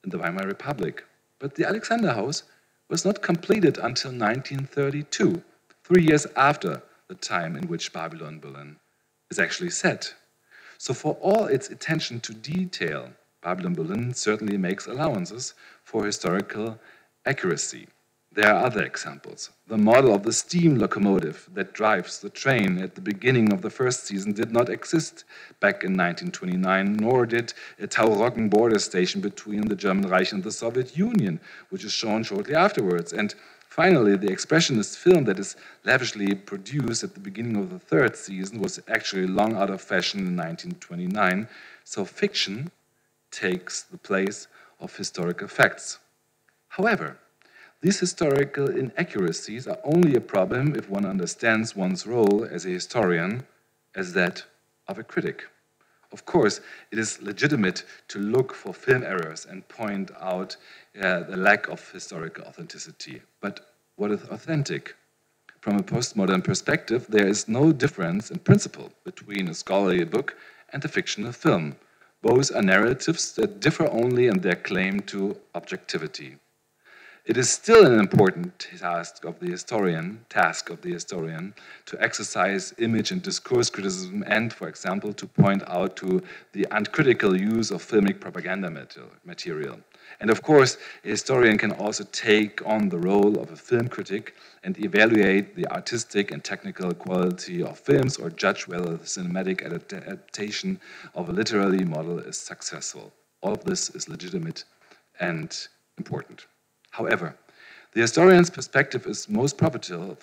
in the Weimar Republic. But the Alexanderhaus was not completed until 1932, 3 years after the time in which Babylon Berlin is actually set. So for all its attention to detail, Babylon Berlin certainly makes allowances for historical accuracy. There are other examples. The model of the steam locomotive that drives the train at the beginning of the first season did not exist back in 1929, nor did a Tauroggen border station between the German Reich and the Soviet Union, which is shown shortly afterwards. And finally, the expressionist film that is lavishly produced at the beginning of the third season was actually long out of fashion in 1929, so fiction takes the place of historical facts. However, these historical inaccuracies are only a problem if one understands one's role as a historian as that of a critic. Of course, it is legitimate to look for film errors and point out the lack of historical authenticity. But what is authentic? From a postmodern perspective, there is no difference in principle between a scholarly book and a fictional film. Both are narratives that differ only in their claim to objectivity. It is still an important task of the historian to exercise image and discourse criticism and, for example, to point out to the uncritical use of filmic propaganda material. And of course, a historian can also take on the role of a film critic and evaluate the artistic and technical quality of films or judge whether the cinematic adaptation of a literary model is successful. All of this is legitimate and important. However, the historian's perspective is most profitable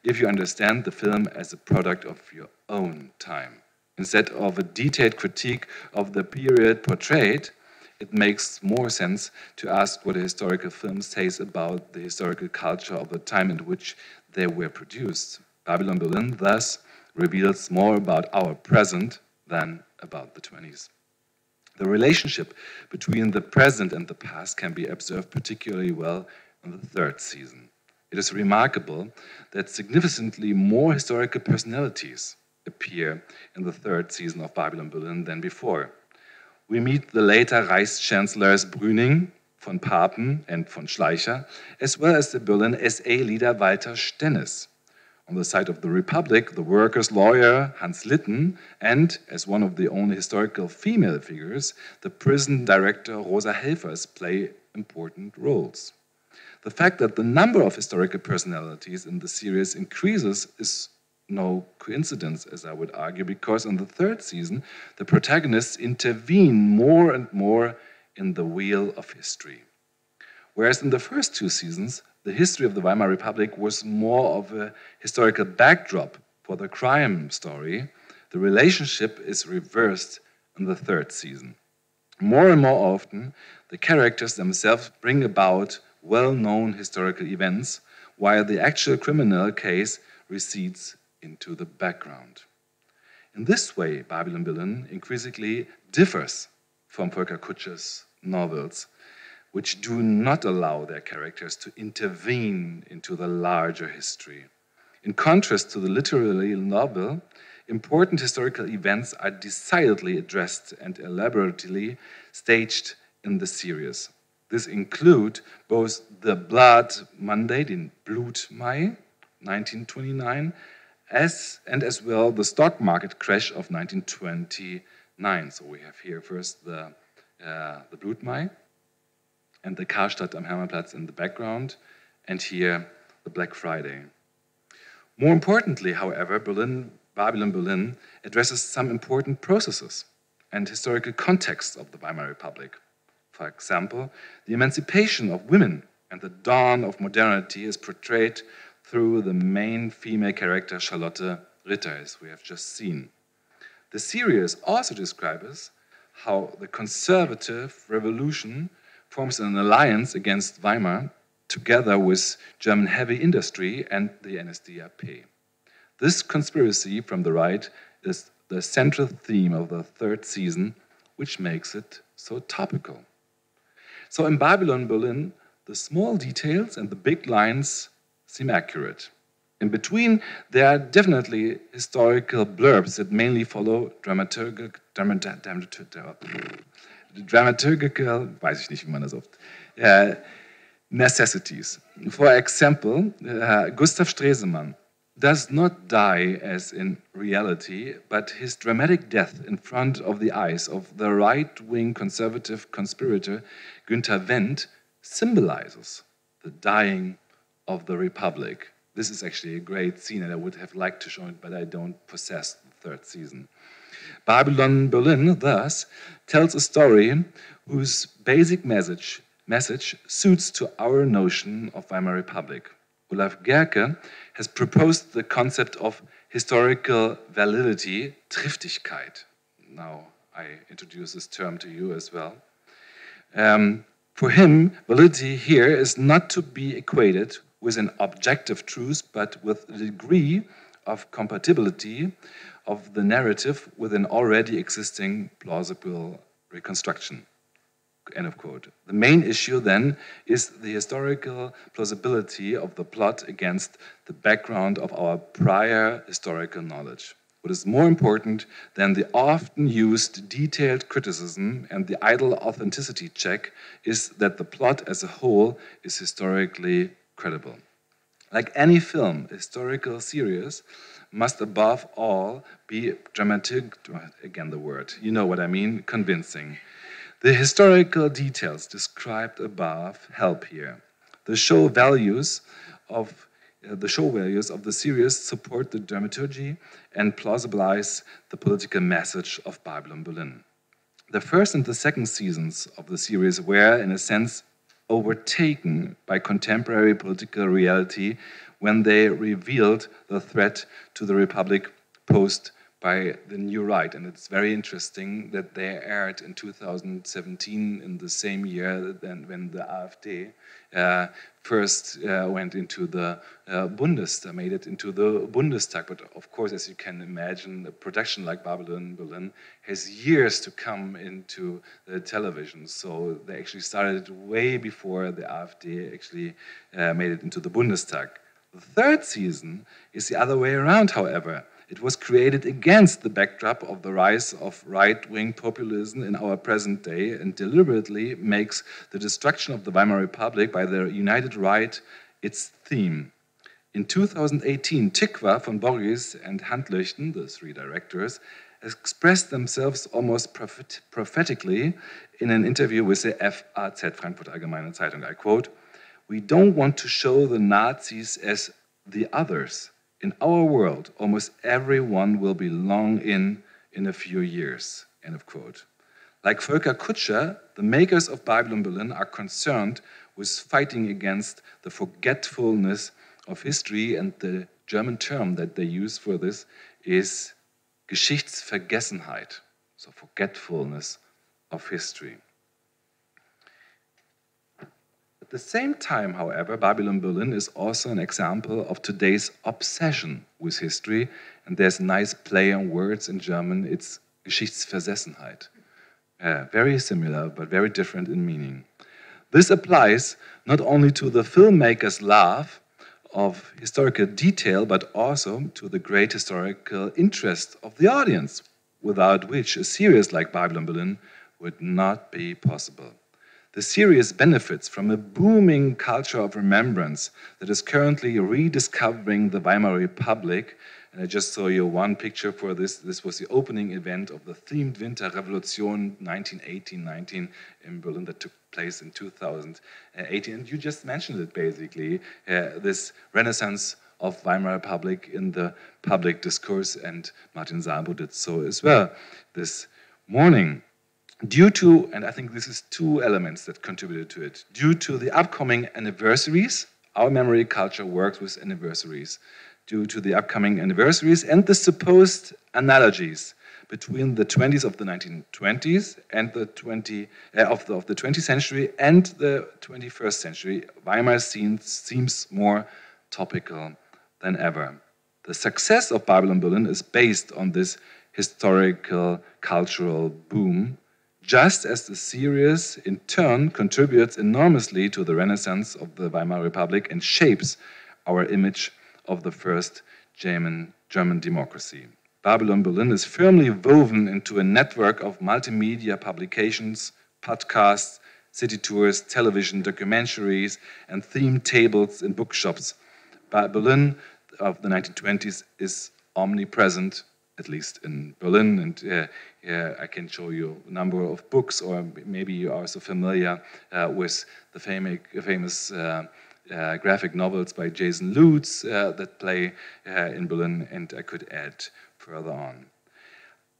if you understand the film as a product of your own time. Instead of a detailed critique of the period portrayed, it makes more sense to ask what a historical film says about the historical culture of the time in which they were produced. Babylon Berlin thus reveals more about our present than about the 20s. The relationship between the present and the past can be observed particularly well in the third season. It is remarkable that significantly more historical personalities appear in the third season of Babylon Berlin than before. We meet the later Reichschancellors Brüning, von Papen, and von Schleicher, as well as the Berlin SA leader Walter Stennis. On the side of the Republic, the workers' lawyer Hans Litten, and, as one of the only historical female figures, the prison director Rosa Helfers play important roles. The fact that the number of historical personalities in the series increases is no coincidence, as I would argue, because in the third season, the protagonists intervene more and more in the wheel of history. Whereas in the first two seasons, the history of the Weimar Republic was more of a historical backdrop for the crime story, the relationship is reversed in the third season. More and more often, the characters themselves bring about well-known historical events, while the actual criminal case recedes into the background. In this way, Babylon Berlin increasingly differs from Volker Kutscher's novels, which do not allow their characters to intervene into the larger history. In contrast to the literary novel, important historical events are decidedly addressed and elaborately staged in the series. This include both the Blood Monday, den Blutmai, 1929, as well the stock market crash of 1929. So we have here first the Blutmai, and the Karstadt am Hermannplatz in the background, and here the Black Friday. More importantly, however, Babylon Berlin addresses some important processes and historical contexts of the Weimar Republic. For example, the emancipation of women and the dawn of modernity is portrayed through the main female character Charlotte Ritter, as we have just seen. The series also describes how the conservative revolution forms an alliance against Weimar together with German heavy industry and the NSDAP. This conspiracy from the right is the central theme of the third season, which makes it so topical. So in Babylon Berlin, the small details and the big lines seem accurate. In between, there are definitely historical blurbs that mainly follow dramaturgical, weiß ich nicht, wie man das oft, necessities. For example, Gustav Stresemann does not die as in reality, but his dramatic death in front of the eyes of the right-wing conservative conspirator Günther Wendt symbolizes the dying of the Republic. This is actually a great scene, and I would have liked to show it, but I don't possess the third season. Babylon Berlin, thus, tells a story whose basic message suits to our notion of Weimar Republic. Olaf Gerke has proposed the concept of historical validity, Triftigkeit. Now, I introduce this term to you as well. For him, validity here is not to be equated with an objective truth, but with a degree of compatibility of the narrative with an already existing plausible reconstruction. End of quote. The main issue then is the historical plausibility of the plot against the background of our prior historical knowledge. What is more important than the often used detailed criticism and the idle authenticity check is that the plot as a whole is historically credible. Like any film, a historical series must above all be dramatic, again the word, you know what I mean, convincing. The historical details described above help here. The show values of the series support the dramaturgy and plausibilize the political message of Babylon Berlin. The first and the second seasons of the series were, in a sense, overtaken by contemporary political reality when they revealed the threat to the Republic posed by the New Right. And it's very interesting that they aired in 2017, in the same year when the AfD first went into the Bundestag, made it into the Bundestag. But of course, as you can imagine, a production like Babylon Berlin has years to come into the television. So they actually started way before the AfD actually made it into the Bundestag. The third season is the other way around, however. It was created against the backdrop of the rise of right-wing populism in our present day and deliberately makes the destruction of the Weimar Republic by the United Right its theme. In 2018, Tikva von Borries and Handlöchten, the three directors, expressed themselves almost prophetically in an interview with the FAZ, Frankfurt Allgemeine Zeitung. I quote, "We don't want to show the Nazis as the others. In our world, almost everyone will be long in a few years," end of quote. Like Volker Kutscher, the makers of Babylon Berlin are concerned with fighting against the forgetfulness of history, and the German term that they use for this is Geschichtsvergessenheit, so forgetfulness of history. At the same time, however, Babylon Berlin is also an example of today's obsession with history, and there's a nice play on words in German, it's Geschichtsvergessenheit. Very similar, but very different in meaning. This applies not only to the filmmaker's love of historical detail, but also to the great historical interest of the audience, without which a series like Babylon Berlin would not be possible. The series benefits from a booming culture of remembrance that is currently rediscovering the Weimar Republic. And I just saw you one picture for this. This was the opening event of the themed Winter Revolution 1918-19 in Berlin that took place in 2018. And you just mentioned it basically, this renaissance of Weimar Republic in the public discourse, and Martin Sabo did so as well this morning. Due to, and I think this is two elements that contributed to it, due to the upcoming anniversaries, our memory culture works with anniversaries. Due to the upcoming anniversaries and the supposed analogies between the 20s of the 1920s and the 20th century and the 21st century, Weimar seems more topical than ever. The success of Babylon Berlin is based on this historical cultural boom, just as the series in turn contributes enormously to the renaissance of the Weimar Republic and shapes our image of the first German democracy. Babylon Berlin is firmly woven into a network of multimedia publications, podcasts, city tours, television documentaries, and theme tables in bookshops. Berlin of the 1920s is omnipresent, at least in Berlin, and I can show you a number of books, or maybe you are also familiar with the famous graphic novels by Jason Lutz that play in Berlin, and I could add further on.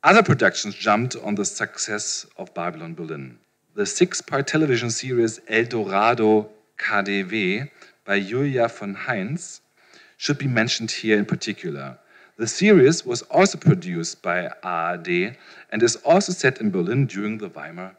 Other productions jumped on the success of Babylon Berlin. The 6-part television series El Dorado KaDeWe by Julia von Heinz should be mentioned here in particular. The series was also produced by ARD and is also set in Berlin during the Weimar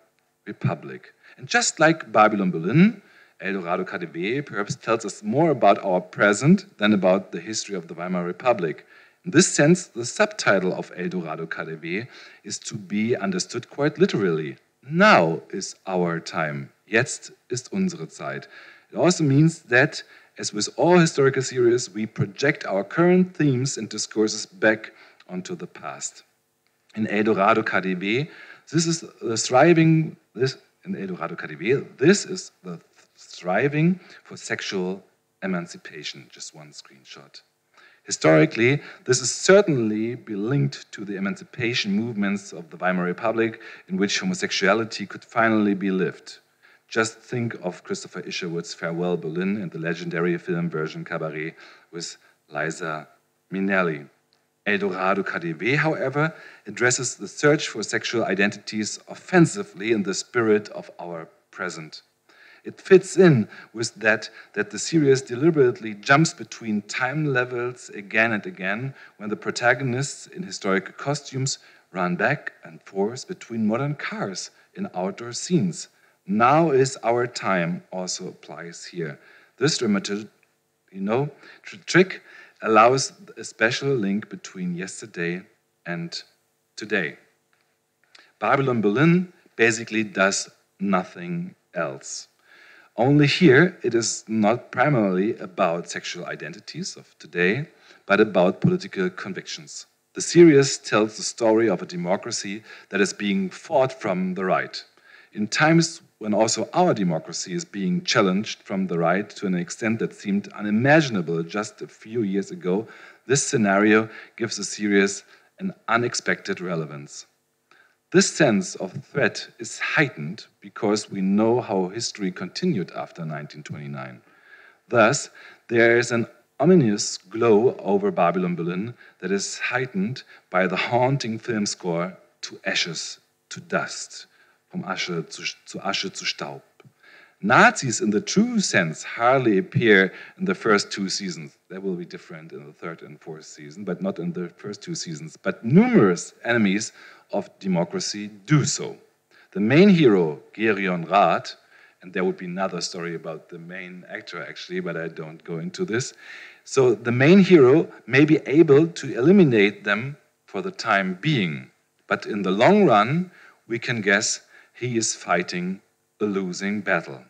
Republic. And just like Babylon Berlin, El Dorado KaDeWe perhaps tells us more about our present than about the history of the Weimar Republic. In this sense, the subtitle of El Dorado KaDeWe is to be understood quite literally. Now is our time. Jetzt ist unsere Zeit. It also means that, as with all historical series, we project our current themes and discourses back onto the past. In Eldorado KDB, this is the striving for sexual emancipation. Just one screenshot. Historically, this is certainly be linked to the emancipation movements of the Weimar Republic, in which homosexuality could finally be lived. Just think of Christopher Isherwood's Farewell Berlin and the legendary film version Cabaret with Liza Minnelli. Eldorado KDW, however, addresses the search for sexual identities offensively in the spirit of our present. It fits in with that the series deliberately jumps between time levels again and again when the protagonists in historical costumes run back and forth between modern cars in outdoor scenes. Now is our time also applies here. This dramatic, trick allows a special link between yesterday and today. Babylon Berlin basically does nothing else. Only here, it is not primarily about sexual identities of today, but about political convictions. The series tells the story of a democracy that is being fought from the right. In times when also our democracy is being challenged from the right to an extent that seemed unimaginable just a few years ago, this scenario gives the series an unexpected relevance. This sense of threat is heightened because we know how history continued after 1929. Thus, there is an ominous glow over Babylon Berlin that is heightened by the haunting film score To Ashes to Dust, Vom Asche zu Asche zu Staub. Nazis in the true sense hardly appear in the first two seasons. They will be different in the third and fourth season, but not in the first two seasons. But numerous enemies of democracy do so. The main hero, Gerion Rath, and there would be another story about the main actor actually, but I don't go into this. So the main hero may be able to eliminate them for the time being, but in the long run, we can guess he is fighting a losing battle.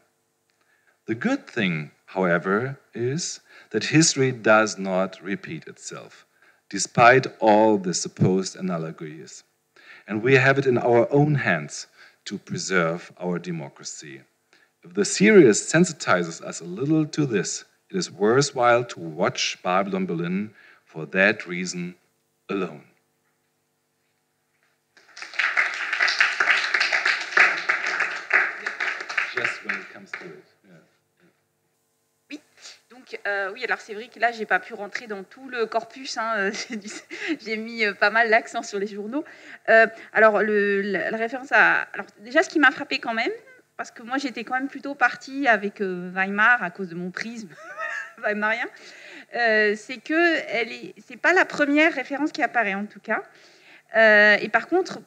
The good thing, however, is that history does not repeat itself, despite all the supposed analogies. And we have it in our own hands to preserve our democracy. If the series sensitizes us a little to this, it is worthwhile to watch Babylon Berlin for that reason alone. Just when it comes to it. Yeah. Oui, donc oui, alors c'est vrai que là, j'ai pas pu rentrer dans tout le corpus. Hein, j'ai mis pas mal l'accent sur les journaux. Alors, la référence à... Alors, déjà, ce qui m'a frappé quand même, parce que moi, j'étais quand même plutôt partie avec Weimar à cause de mon prisme weimarien, c'est que c'est pas la première référence qui apparaît, en tout cas. Et par contre,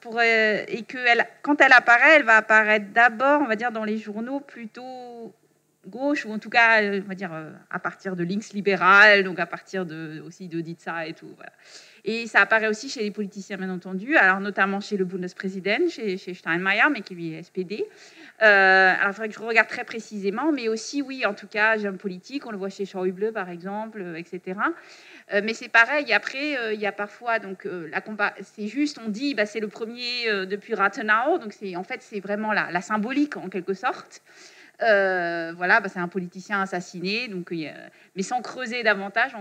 quand elle apparaît, elle va apparaître d'abord, on va dire, dans les journaux plutôt gauche, ou en tout cas, on va dire, à partir de Links libéral, donc à partir aussi de Ditza et tout. Voilà. Et ça apparaît aussi chez les politiciens, bien entendu, alors notamment chez le Bundespräsident, chez Steinmeier, mais qui lui est SPD. Alors, il faudrait que je regarde très précisément, mais aussi, oui, en tout cas, j'ai un politique, on le voit chez Schäuble, par exemple, etc. Mais c'est pareil, après, il y a parfois, donc, c'est juste, on dit, bah, c'est le premier depuis Rathenau, donc en fait, c'est vraiment la symbolique, en quelque sorte. Voilà, bah, c'est un politicien assassiné, donc, mais sans creuser davantage,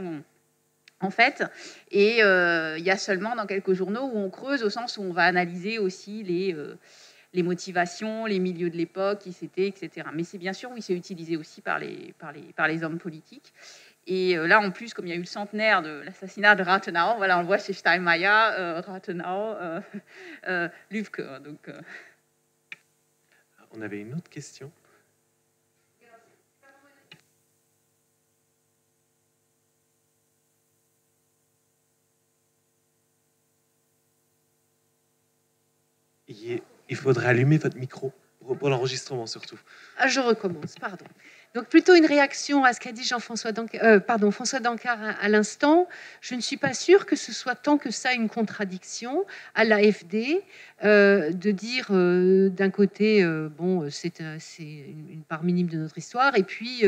en fait. Et il y a seulement dans quelques journaux où on creuse, au sens où on va analyser aussi les motivations, les milieux de l'époque, qui c'était, etc. Mais c'est bien sûr, oui, c'est utilisé aussi par les hommes politiques. Et là, en plus, comme il y a eu le centenaire de l'assassinat de Rathenau, voilà, on le voit chez Steinmeier, Rathenau, Lübke. Donc, On avait une autre question. Il faudrait allumer votre micro pour l'enregistrement surtout. Ah, je recommence, pardon. Donc plutôt une réaction à ce qu'a dit François Dankart à l'instant. Je ne suis pas sûre que ce soit tant que ça une contradiction à l'AfD de dire d'un côté, bon, c'est une part minime de notre histoire, et puis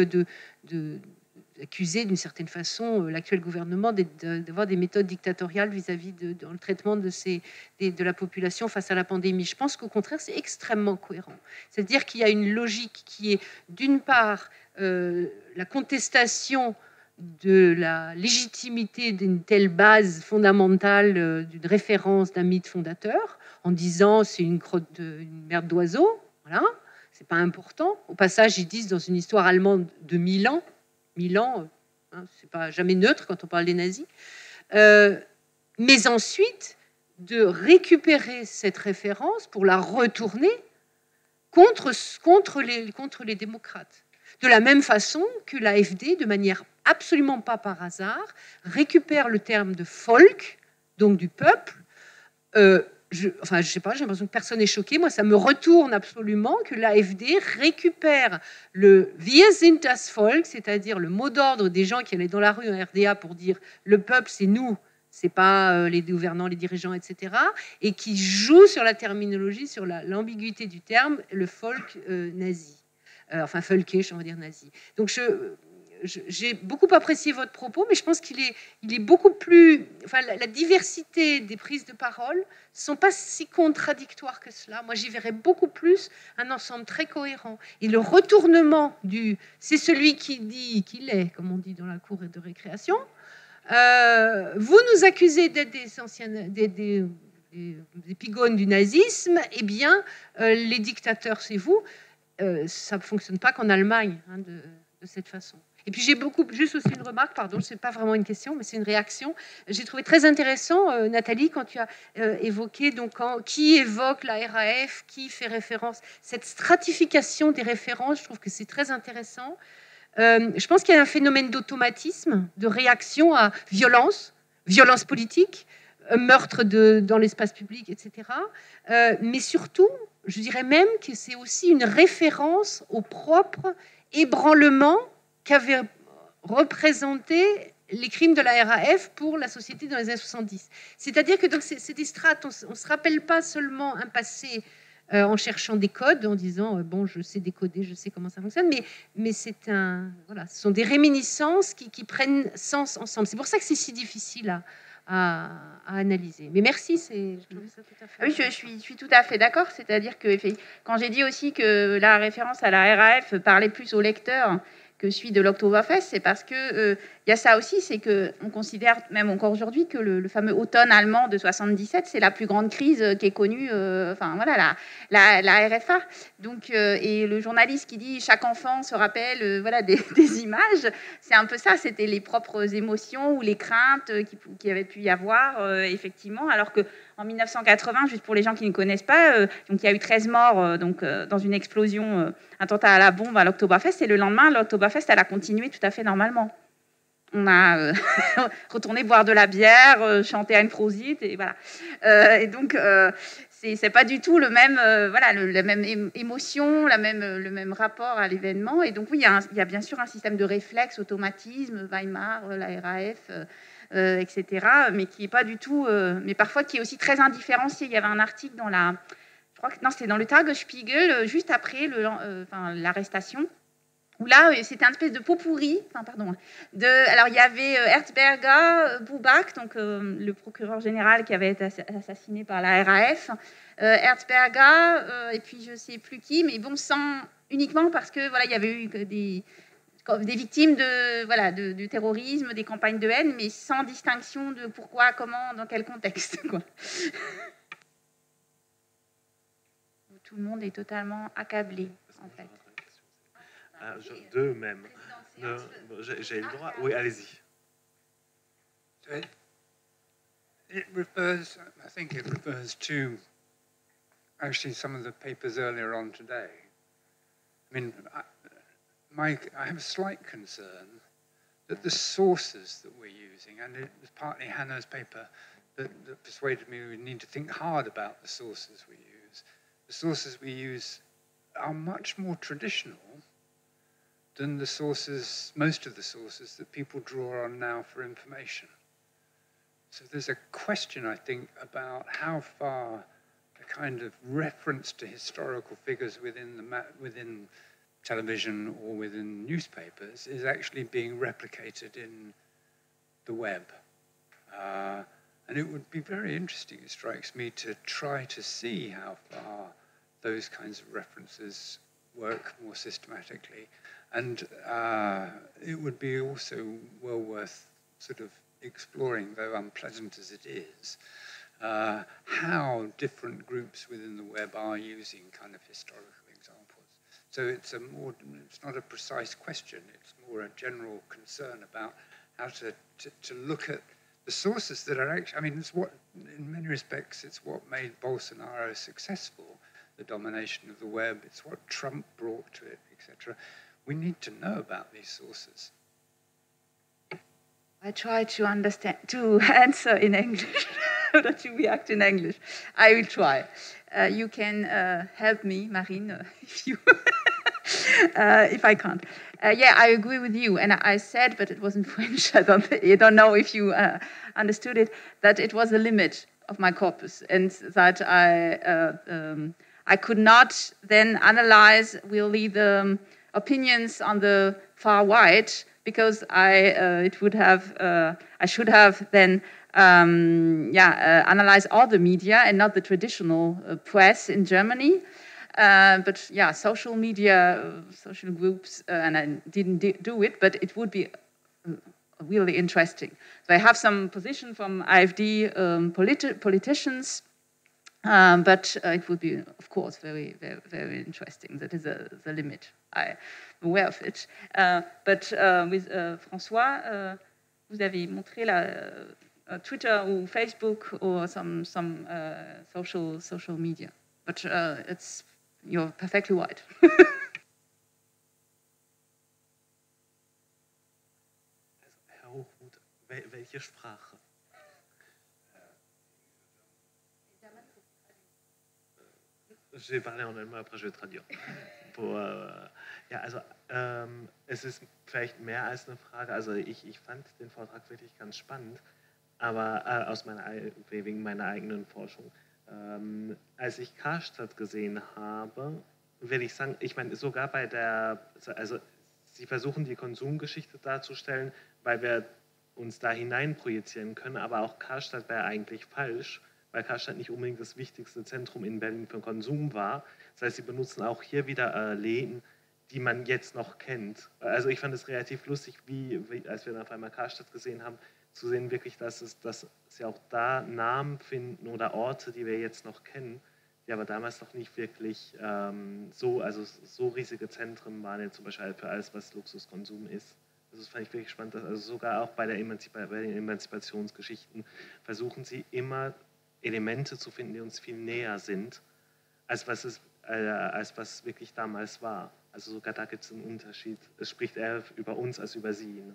accuser d'une certaine façon l'actuel gouvernement d'avoir des méthodes dictatoriales vis-à-vis dans le traitement de la population face à la pandémie. Je pense qu'au contraire, c'est extrêmement cohérent. C'est-à-dire qu'il y a une logique qui est, d'une part, la contestation de la légitimité d'une telle base fondamentale, d'une référence d'un mythe fondateur, en disant c'est une merde d'oiseau, voilà, c'est pas important. Au passage, ils disent dans une histoire allemande de 1000 ans, 1000 ans, hein, c'est pas jamais neutre quand on parle des nazis, mais ensuite de récupérer cette référence pour la retourner contre les démocrates. De la même façon que l'AfD, de manière absolument pas par hasard, récupère le terme de Volk, donc du peuple. Je sais pas, j'ai l'impression que personne n'est choqué. Moi, ça me retourne absolument que l'AfD récupère le Wir sind das Volk, c'est-à-dire le mot d'ordre des gens qui allaient dans la rue en RDA pour dire le peuple, c'est nous, c'est pas les gouvernants, les dirigeants, etc. Et qui joue sur la terminologie, sur l'ambiguïté du terme, le folk nazi. Enfin, völkisch, on va dire nazi. Donc, j'ai beaucoup apprécié votre propos, mais je pense qu'il est beaucoup plus... Enfin, la diversité des prises de parole ne sont pas si contradictoires que cela. Moi, j'y verrais beaucoup plus un ensemble très cohérent. Et le retournement c'est celui qui dit qu'il est, comme on dit dans la cour de récréation. Vous nous accusez d'être des pigones du nazisme. Eh bien, les dictateurs, c'est vous. Ça ne fonctionne pas qu'en Allemagne, hein, de cette façon. Et puis j'ai juste aussi une remarque, pardon, ce n'est pas vraiment une question, mais c'est une réaction. J'ai trouvé très intéressant, Nathalie, quand tu as évoqué qui évoque la RAF, qui fait référence, cette stratification des références, je trouve que c'est très intéressant. Je pense qu'il y a un phénomène d'automatisme, de réaction à violence politique, meurtre dans l'espace public, etc. Mais surtout, je dirais même que c'est aussi une référence au propre ébranlement qu'avaient représenté les crimes de la RAF pour la société dans les années 70. C'est-à-dire que c'est des strates, on ne se rappelle pas seulement un passé en cherchant des codes, en disant bon, je sais décoder, je sais comment ça fonctionne, mais ce sont des réminiscences qui prennent sens ensemble. C'est pour ça que c'est si difficile à analyser. Mais merci, je trouve ça tout à fait... Oui, je suis tout à fait d'accord. C'est-à-dire que quand j'ai dit aussi que la référence à la RAF parlait plus au lecteur que celui de l'Oktoberfest, c'est parce que y a ça aussi, c'est qu'on considère même encore aujourd'hui que le fameux automne allemand de 77, c'est la plus grande crise qui est connue, la RFA. Donc, et le journaliste qui dit chaque enfant se rappelle des images, c'est un peu ça, c'était les propres émotions ou les craintes qui avaient pu y avoir, effectivement, alors que en 1980, juste pour les gens qui ne connaissent pas, donc il y a eu 13 morts dans une explosion, attentat à la bombe à l'Oktoberfest, et le lendemain, l'Oktoberfest, elle a continué tout à fait normalement. On a retourné boire de la bière, chanter Ein Prosit, et voilà. Et donc, c'est pas du tout la même émotion, le même rapport à l'événement. Et donc, oui, il y a bien sûr un système de réflexe, automatisme, Weimar, la RAF, etc., mais qui n'est pas du tout, mais parfois qui est aussi très indifférencié. Il y avait un article je crois que c'était dans le Tagesspiegel, juste après l'arrestation, où là, c'était un espèce de pot pourri, alors il y avait Erzberger, Buback, donc le procureur général qui avait été assassiné par la RAF, Erzberger, et puis je ne sais plus qui, mais bon, uniquement parce que il y avait eu des victimes du terrorisme, des campagnes de haine, mais sans distinction de pourquoi, comment, dans quel contexte, quoi. Tout le monde est totalement accablé, en fait. Deux même. J'ai le droit. Oui, allez-y. It refers, I think it refers to actually some of the papers earlier on today. I mean, I have a slight concern that the sources that we're using, and it was partly Hannah's paper that persuaded me we need to think hard about the sources we use. The sources we use are much more traditional than most of the sources that people draw on now for information. So there's a question, I think, about how far a kind of reference to historical figures within television or within newspapers is actually being replicated in the web. And it would be very interesting, it strikes me, to try to see how far those kinds of references work more systematically. And it would be also well worth sort of exploring, though unpleasant as it is, how different groups within the web are using kind of historical examples. So it's not a precise question, it's more a general concern about how to look at the sources that are actually, I mean, it's what, in many respects, it's what made Bolsonaro successful, the domination of the web, it's what Trump brought to it, etc. We need to know about these sources. I try to answer in English, or to react in English. I will try. You can help me, Marine, if you, if I can't. Yeah, I agree with you. And I said, but it was in French. I don't know if you understood it, that it was a limit of my corpus, and that I could not then analyze really the opinions on the far right, because I should have then analyzed all the media and not the traditional press in Germany. But yeah, social media, social groups, and I didn't do it, but it would be really interesting. So I have some position from AfD politicians, but it would be, of course, very, very, very interesting. That is the limit. I'm aware of it. But with François, vous avez montré Twitter ou Facebook or some social media. But you're perfectly right. Herr Hochmuth, welche Sprache? Je vais parler en allemand, après je vais traduire. Es ist vielleicht mehr als eine Frage. Also ich fand den Vortrag wirklich ganz spannend, aber wegen meiner eigenen Forschung. Als ich Karstadt gesehen habe, will ich sagen, ich meine, sogar bei Sie versuchen die Konsumgeschichte darzustellen, weil wir uns da hinein projizieren können, aber auch Karstadt wäre eigentlich falsch, weil Karstadt nicht unbedingt das wichtigste Zentrum in Berlin für Konsum war. Das heißt, sie benutzen auch hier wieder Läden, die man jetzt noch kennt. Also ich fand es relativ lustig, als wir dann auf einmal Karstadt gesehen haben, zu sehen wirklich, dass sie auch da Namen finden oder Orte, die wir jetzt noch kennen, die aber damals noch nicht wirklich so riesige Zentren waren, jetzt zum Beispiel für alles, was Luxuskonsum ist. Also das fand ich wirklich spannend. Also sogar auch bei den Emanzipationsgeschichten versuchen sie immer Elemente zu finden, die uns viel näher sind, als was wirklich damals war. Also sogar da gibt es einen Unterschied. Es spricht eher über uns als über sie. Ne?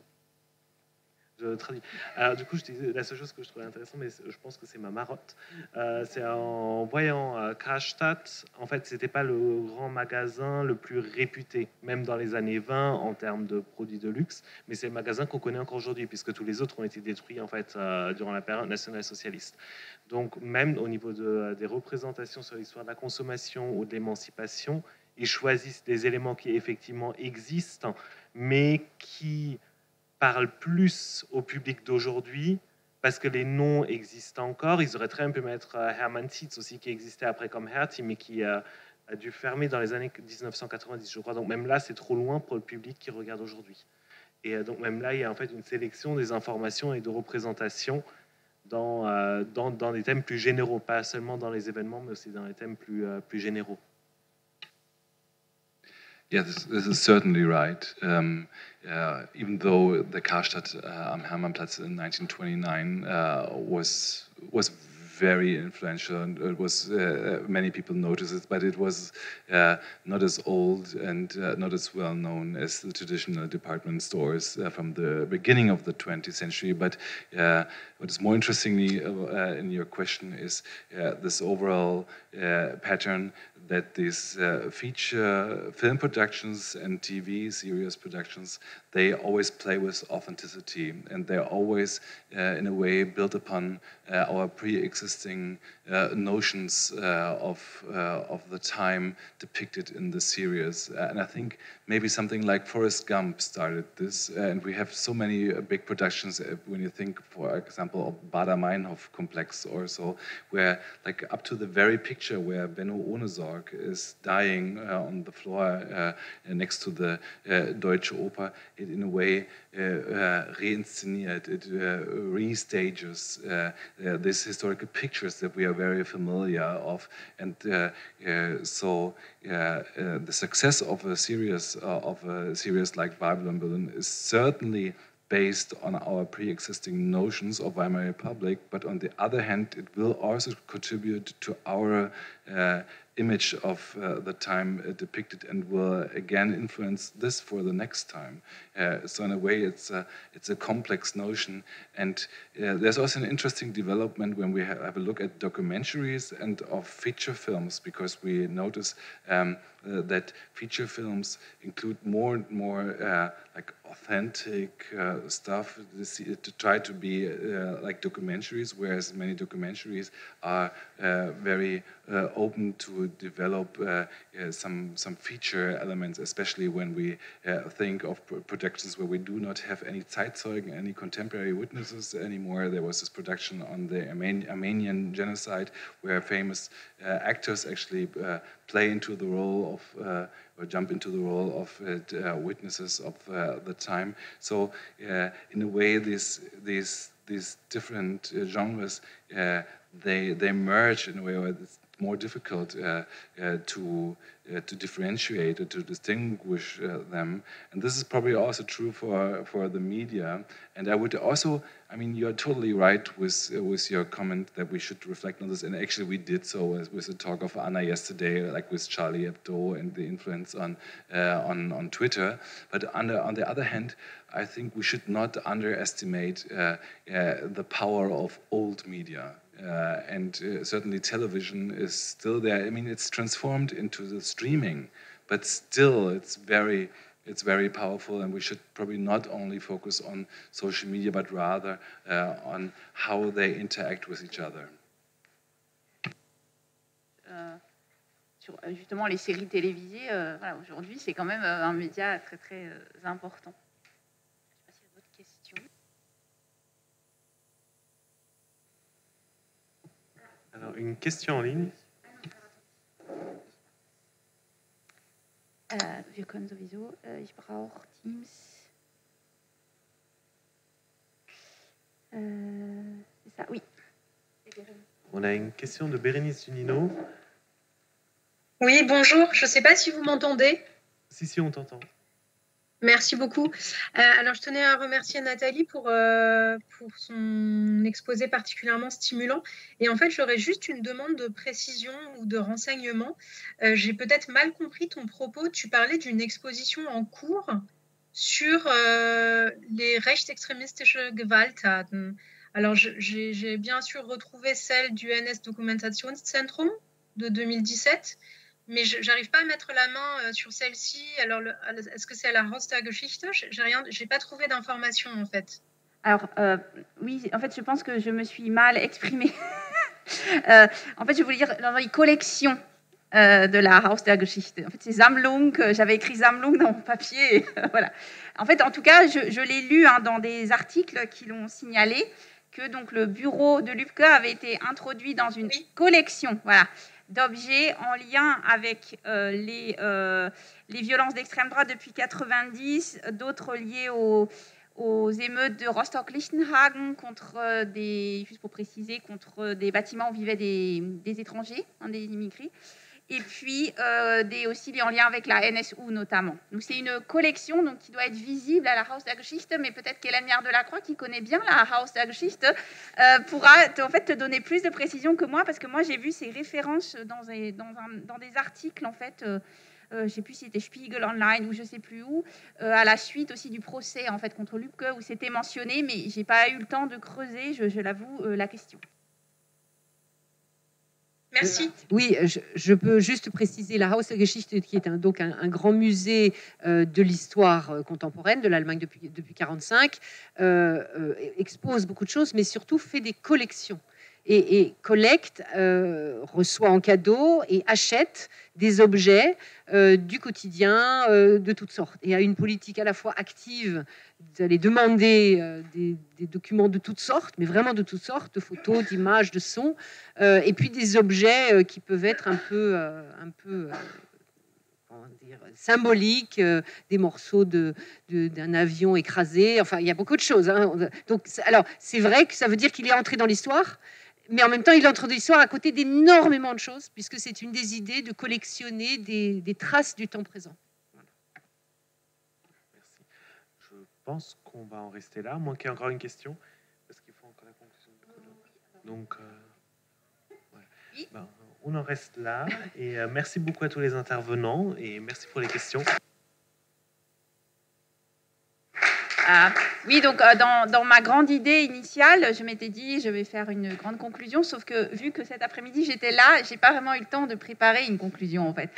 Je traduis. Alors, du coup, je disais, la seule chose que je trouvais intéressante, mais je pense que c'est ma marotte, c'est en voyant Karstadt, en fait, c'était pas le grand magasin le plus réputé, même dans les années 20 en termes de produits de luxe, mais c'est le magasin qu'on connaît encore aujourd'hui, puisque tous les autres ont été détruits en fait durant la période nationale-socialiste. Donc, même au niveau des représentations sur l'histoire de la consommation ou de l'émancipation, ils choisissent des éléments qui effectivement existent, mais qui parlent plus au public d'aujourd'hui, parce que les noms existent encore. Ils auraient très bien pu mettre Hermann Tietz aussi, qui existait après comme Hertie, mais qui a dû fermer dans les années 1990, je crois. Donc même là, c'est trop loin pour le public qui regarde aujourd'hui. Et donc même là, il y a en fait une sélection des informations et de représentations dans des thèmes plus généraux, pas seulement dans les événements, mais aussi dans les thèmes plus généraux. Yeah, this is certainly right. Even though the Karstadt am Hermannplatz in 1929 was very influential, and it was many people noticed it, but it was not as old and not as well known as the traditional department stores from the beginning of the 20th century. But what is more interestingly in your question is this overall pattern that these feature film productions and TV series productions, they always play with authenticity, and they're always in a way built upon our pre-existing notions of the time depicted in the series. And I think maybe something like Forrest Gump started this, and we have so many big productions when you think, for example, of Baader-Meinhof complex or so, where like up to the very picture where Benno Ohnesorg is dying on the floor next to the Deutsche Oper, it in a way reinszeniert, it restages these historical pictures that we are very familiar of, and so the success of a series like Babylon Berlin is certainly based on our pre-existing notions of Weimar Republic, but on the other hand, it will also contribute to our image of the time depicted, and will again influence this for the next time. So in a way, it's a complex notion, and there's also an interesting development when we have a look at documentaries and of feature films, because we notice that feature films include more and more like authentic stuff to try to be like documentaries, whereas many documentaries are very open to develop some feature elements, especially when we think of productions where we do not have any Zeitzeugen, any contemporary witnesses anymore. There was this production on the Armenian genocide where famous actors actually play into the role of or jump into the role of witnesses of the time. So in a way, these different genres they merge in a way where it's more difficult to differentiate or to distinguish them, and this is probably also true for the media. And I would also, I mean, you're totally right with your comment that we should reflect on this, and actually we did so with the talk of Anna yesterday, like with Charlie Hebdo and the influence on Twitter. But on the other hand, I think we should not underestimate the power of old media. And certainly television is still there. I mean, it's transformed into the streaming, but still it's very powerful, and we should probably not only focus on social media, but rather on how they interact with each other. Sur justement les séries télévisées, voilà, aujourd'hui c'est quand même un média très très important. Je ne sais pas s'il y a d'autres questions. Alors, une question en ligne. Wir können sowieso, ich brauche Teams. C'est ça, oui. On a une question de Bérénice Dunino. Oui, bonjour. Je ne sais pas si vous m'entendez. Si, on t'entend. Merci beaucoup. Alors, je tenais à remercier Nathalie pour son exposé particulièrement stimulant. Et en fait, j'aurais juste une demande de précision ou de renseignement. J'ai peut-être mal compris ton propos. Tu parlais d'une exposition en cours sur les rechtsextremistische Gewalttaten. Alors, j'ai bien sûr retrouvé celle du NS-Dokumentationszentrum de 2017. Mais je n'arrive pas à mettre la main sur celle-ci. Alors, est-ce que c'est à la Haus der Geschichte? J'ai pas trouvé d'informations, en fait. Alors, oui, en fait, je pense que je me suis mal exprimée. En fait, je voulais dire dans les collections de la Haus der Geschichte. En fait, c'est Sammlung. J'avais écrit Sammlung dans mon papier. Et, voilà. En fait, en tout cas, je l'ai lu dans des articles qui l'ont signalé que donc, le bureau de Lübke avait été introduit dans une collection. Voilà. D'objets en lien avec les violences d'extrême droite depuis 90, d'autres liés aux émeutes de Rostock-Lichtenhagen contre juste pour préciser, contre des bâtiments où vivaient des étrangers, des immigrés, et puis aussi en lien avec la NSU notamment. Donc c'est une collection donc, qui doit être visible à la Haus der Geschichte, mais peut-être qu'Hélène Miard-Delacroix, qui connaît bien la Haus der Geschichte, pourra en fait, te donner plus de précision que moi, parce que moi j'ai vu ces références dans des articles, en fait, je ne sais plus si c'était Spiegel Online ou je ne sais plus où, à la suite aussi du procès en fait, contre Lübke, où c'était mentionné, mais je n'ai pas eu le temps de creuser, je l'avoue, la question. Merci. Oui, je peux juste préciser, la Hausgeschichte, qui est donc un grand musée de l'histoire contemporaine de l'Allemagne depuis 1945, expose beaucoup de choses, mais surtout fait des collections. Et collecte, reçoit en cadeau et achète des objets du quotidien de toutes sortes. Et a une politique à la fois active d'aller demander des documents de toutes sortes, mais vraiment de toutes sortes, de photos, d'images, de sons, et puis des objets qui peuvent être un peu comment dire, symboliques, des morceaux d'un avion écrasé. Enfin, il y a beaucoup de choses. Hein. Donc, alors, c'est vrai que ça veut dire qu'il est entré dans l'histoire. Mais en même temps, il entre dans l'histoire à côté d'énormément de choses, puisque c'est une des idées de collectionner des traces du temps présent. Voilà. Merci. Je pense qu'on va en rester là, à moins qu'il y ait encore une question, parce qu'il faut encore la conclusion du colloque. Donc, ouais. Ben, on en reste là, et merci beaucoup à tous les intervenants, et merci pour les questions. Oui, donc dans ma grande idée initiale, je m'étais dit je vais faire une grande conclusion, sauf que vu que cet après-midi j'étais là, j'ai pas vraiment eu le temps de préparer une conclusion en fait.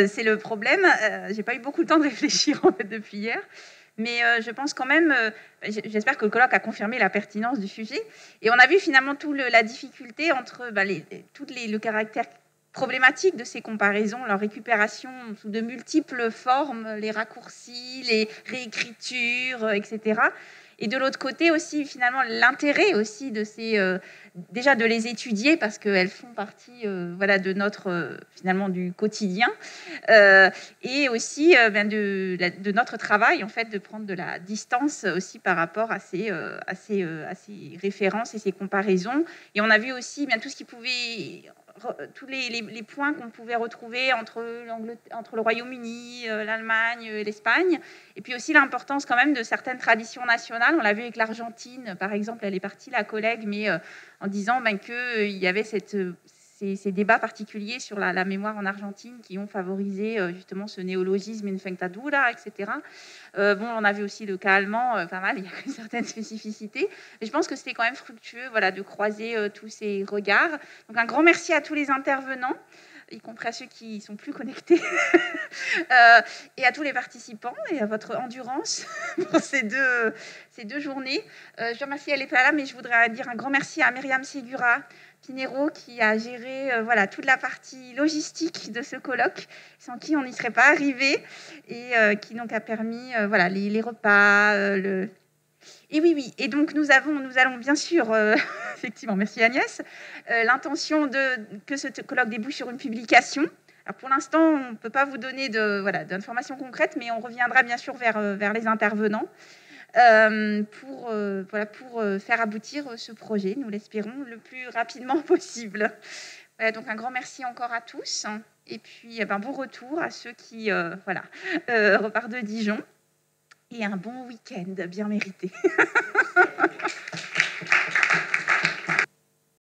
C'est le problème. J'ai pas eu beaucoup de temps de réfléchir en fait depuis hier, mais je pense quand même. J'espère que le colloque a confirmé la pertinence du sujet, et on a vu finalement la difficulté entre le caractère problématique de ces comparaisons, leur récupération sous de multiples formes, les raccourcis, les réécritures, etc. Et de l'autre côté aussi, finalement, l'intérêt aussi de déjà de les étudier parce qu'elles font partie de notre, finalement, du quotidien, et aussi de notre travail, en fait, de prendre de la distance aussi par rapport à ces références et ces comparaisons. Et on a vu aussi tout ce qui pouvait... tous les points qu'on pouvait retrouver entre le Royaume-Uni, l'Allemagne et l'Espagne, et puis aussi l'importance quand même de certaines traditions nationales. On l'a vu avec l'Argentine, par exemple, elle est partie, la collègue, mais en disant qu'il y avait ces débats particuliers sur la mémoire en Argentine qui ont favorisé justement ce néologisme infectadura, etc. On a vu aussi le cas allemand, pas mal, il y a une certaine spécificité. Mais je pense que c'était quand même fructueux de croiser tous ces regards. Donc un grand merci à tous les intervenants, y compris à ceux qui sont plus connectés, et à tous les participants et à votre endurance pour ces deux journées. Je remercie, elle n'est pas là, mais je voudrais dire un grand merci à Myriam Segura Pinero qui a géré toute la partie logistique de ce colloque, sans qui on n'y serait pas arrivé, et qui donc a permis les repas, Et oui, et donc nous allons bien sûr, effectivement, merci Agnès, l'intention que ce colloque débouche sur une publication. Alors pour l'instant, on ne peut pas vous donner d'informations concrètes, mais on reviendra bien sûr vers les intervenants pour faire aboutir ce projet, nous l'espérons, le plus rapidement possible. Voilà, donc un grand merci encore à tous, et puis bon retour à ceux qui repartent de Dijon, et un bon week-end bien mérité.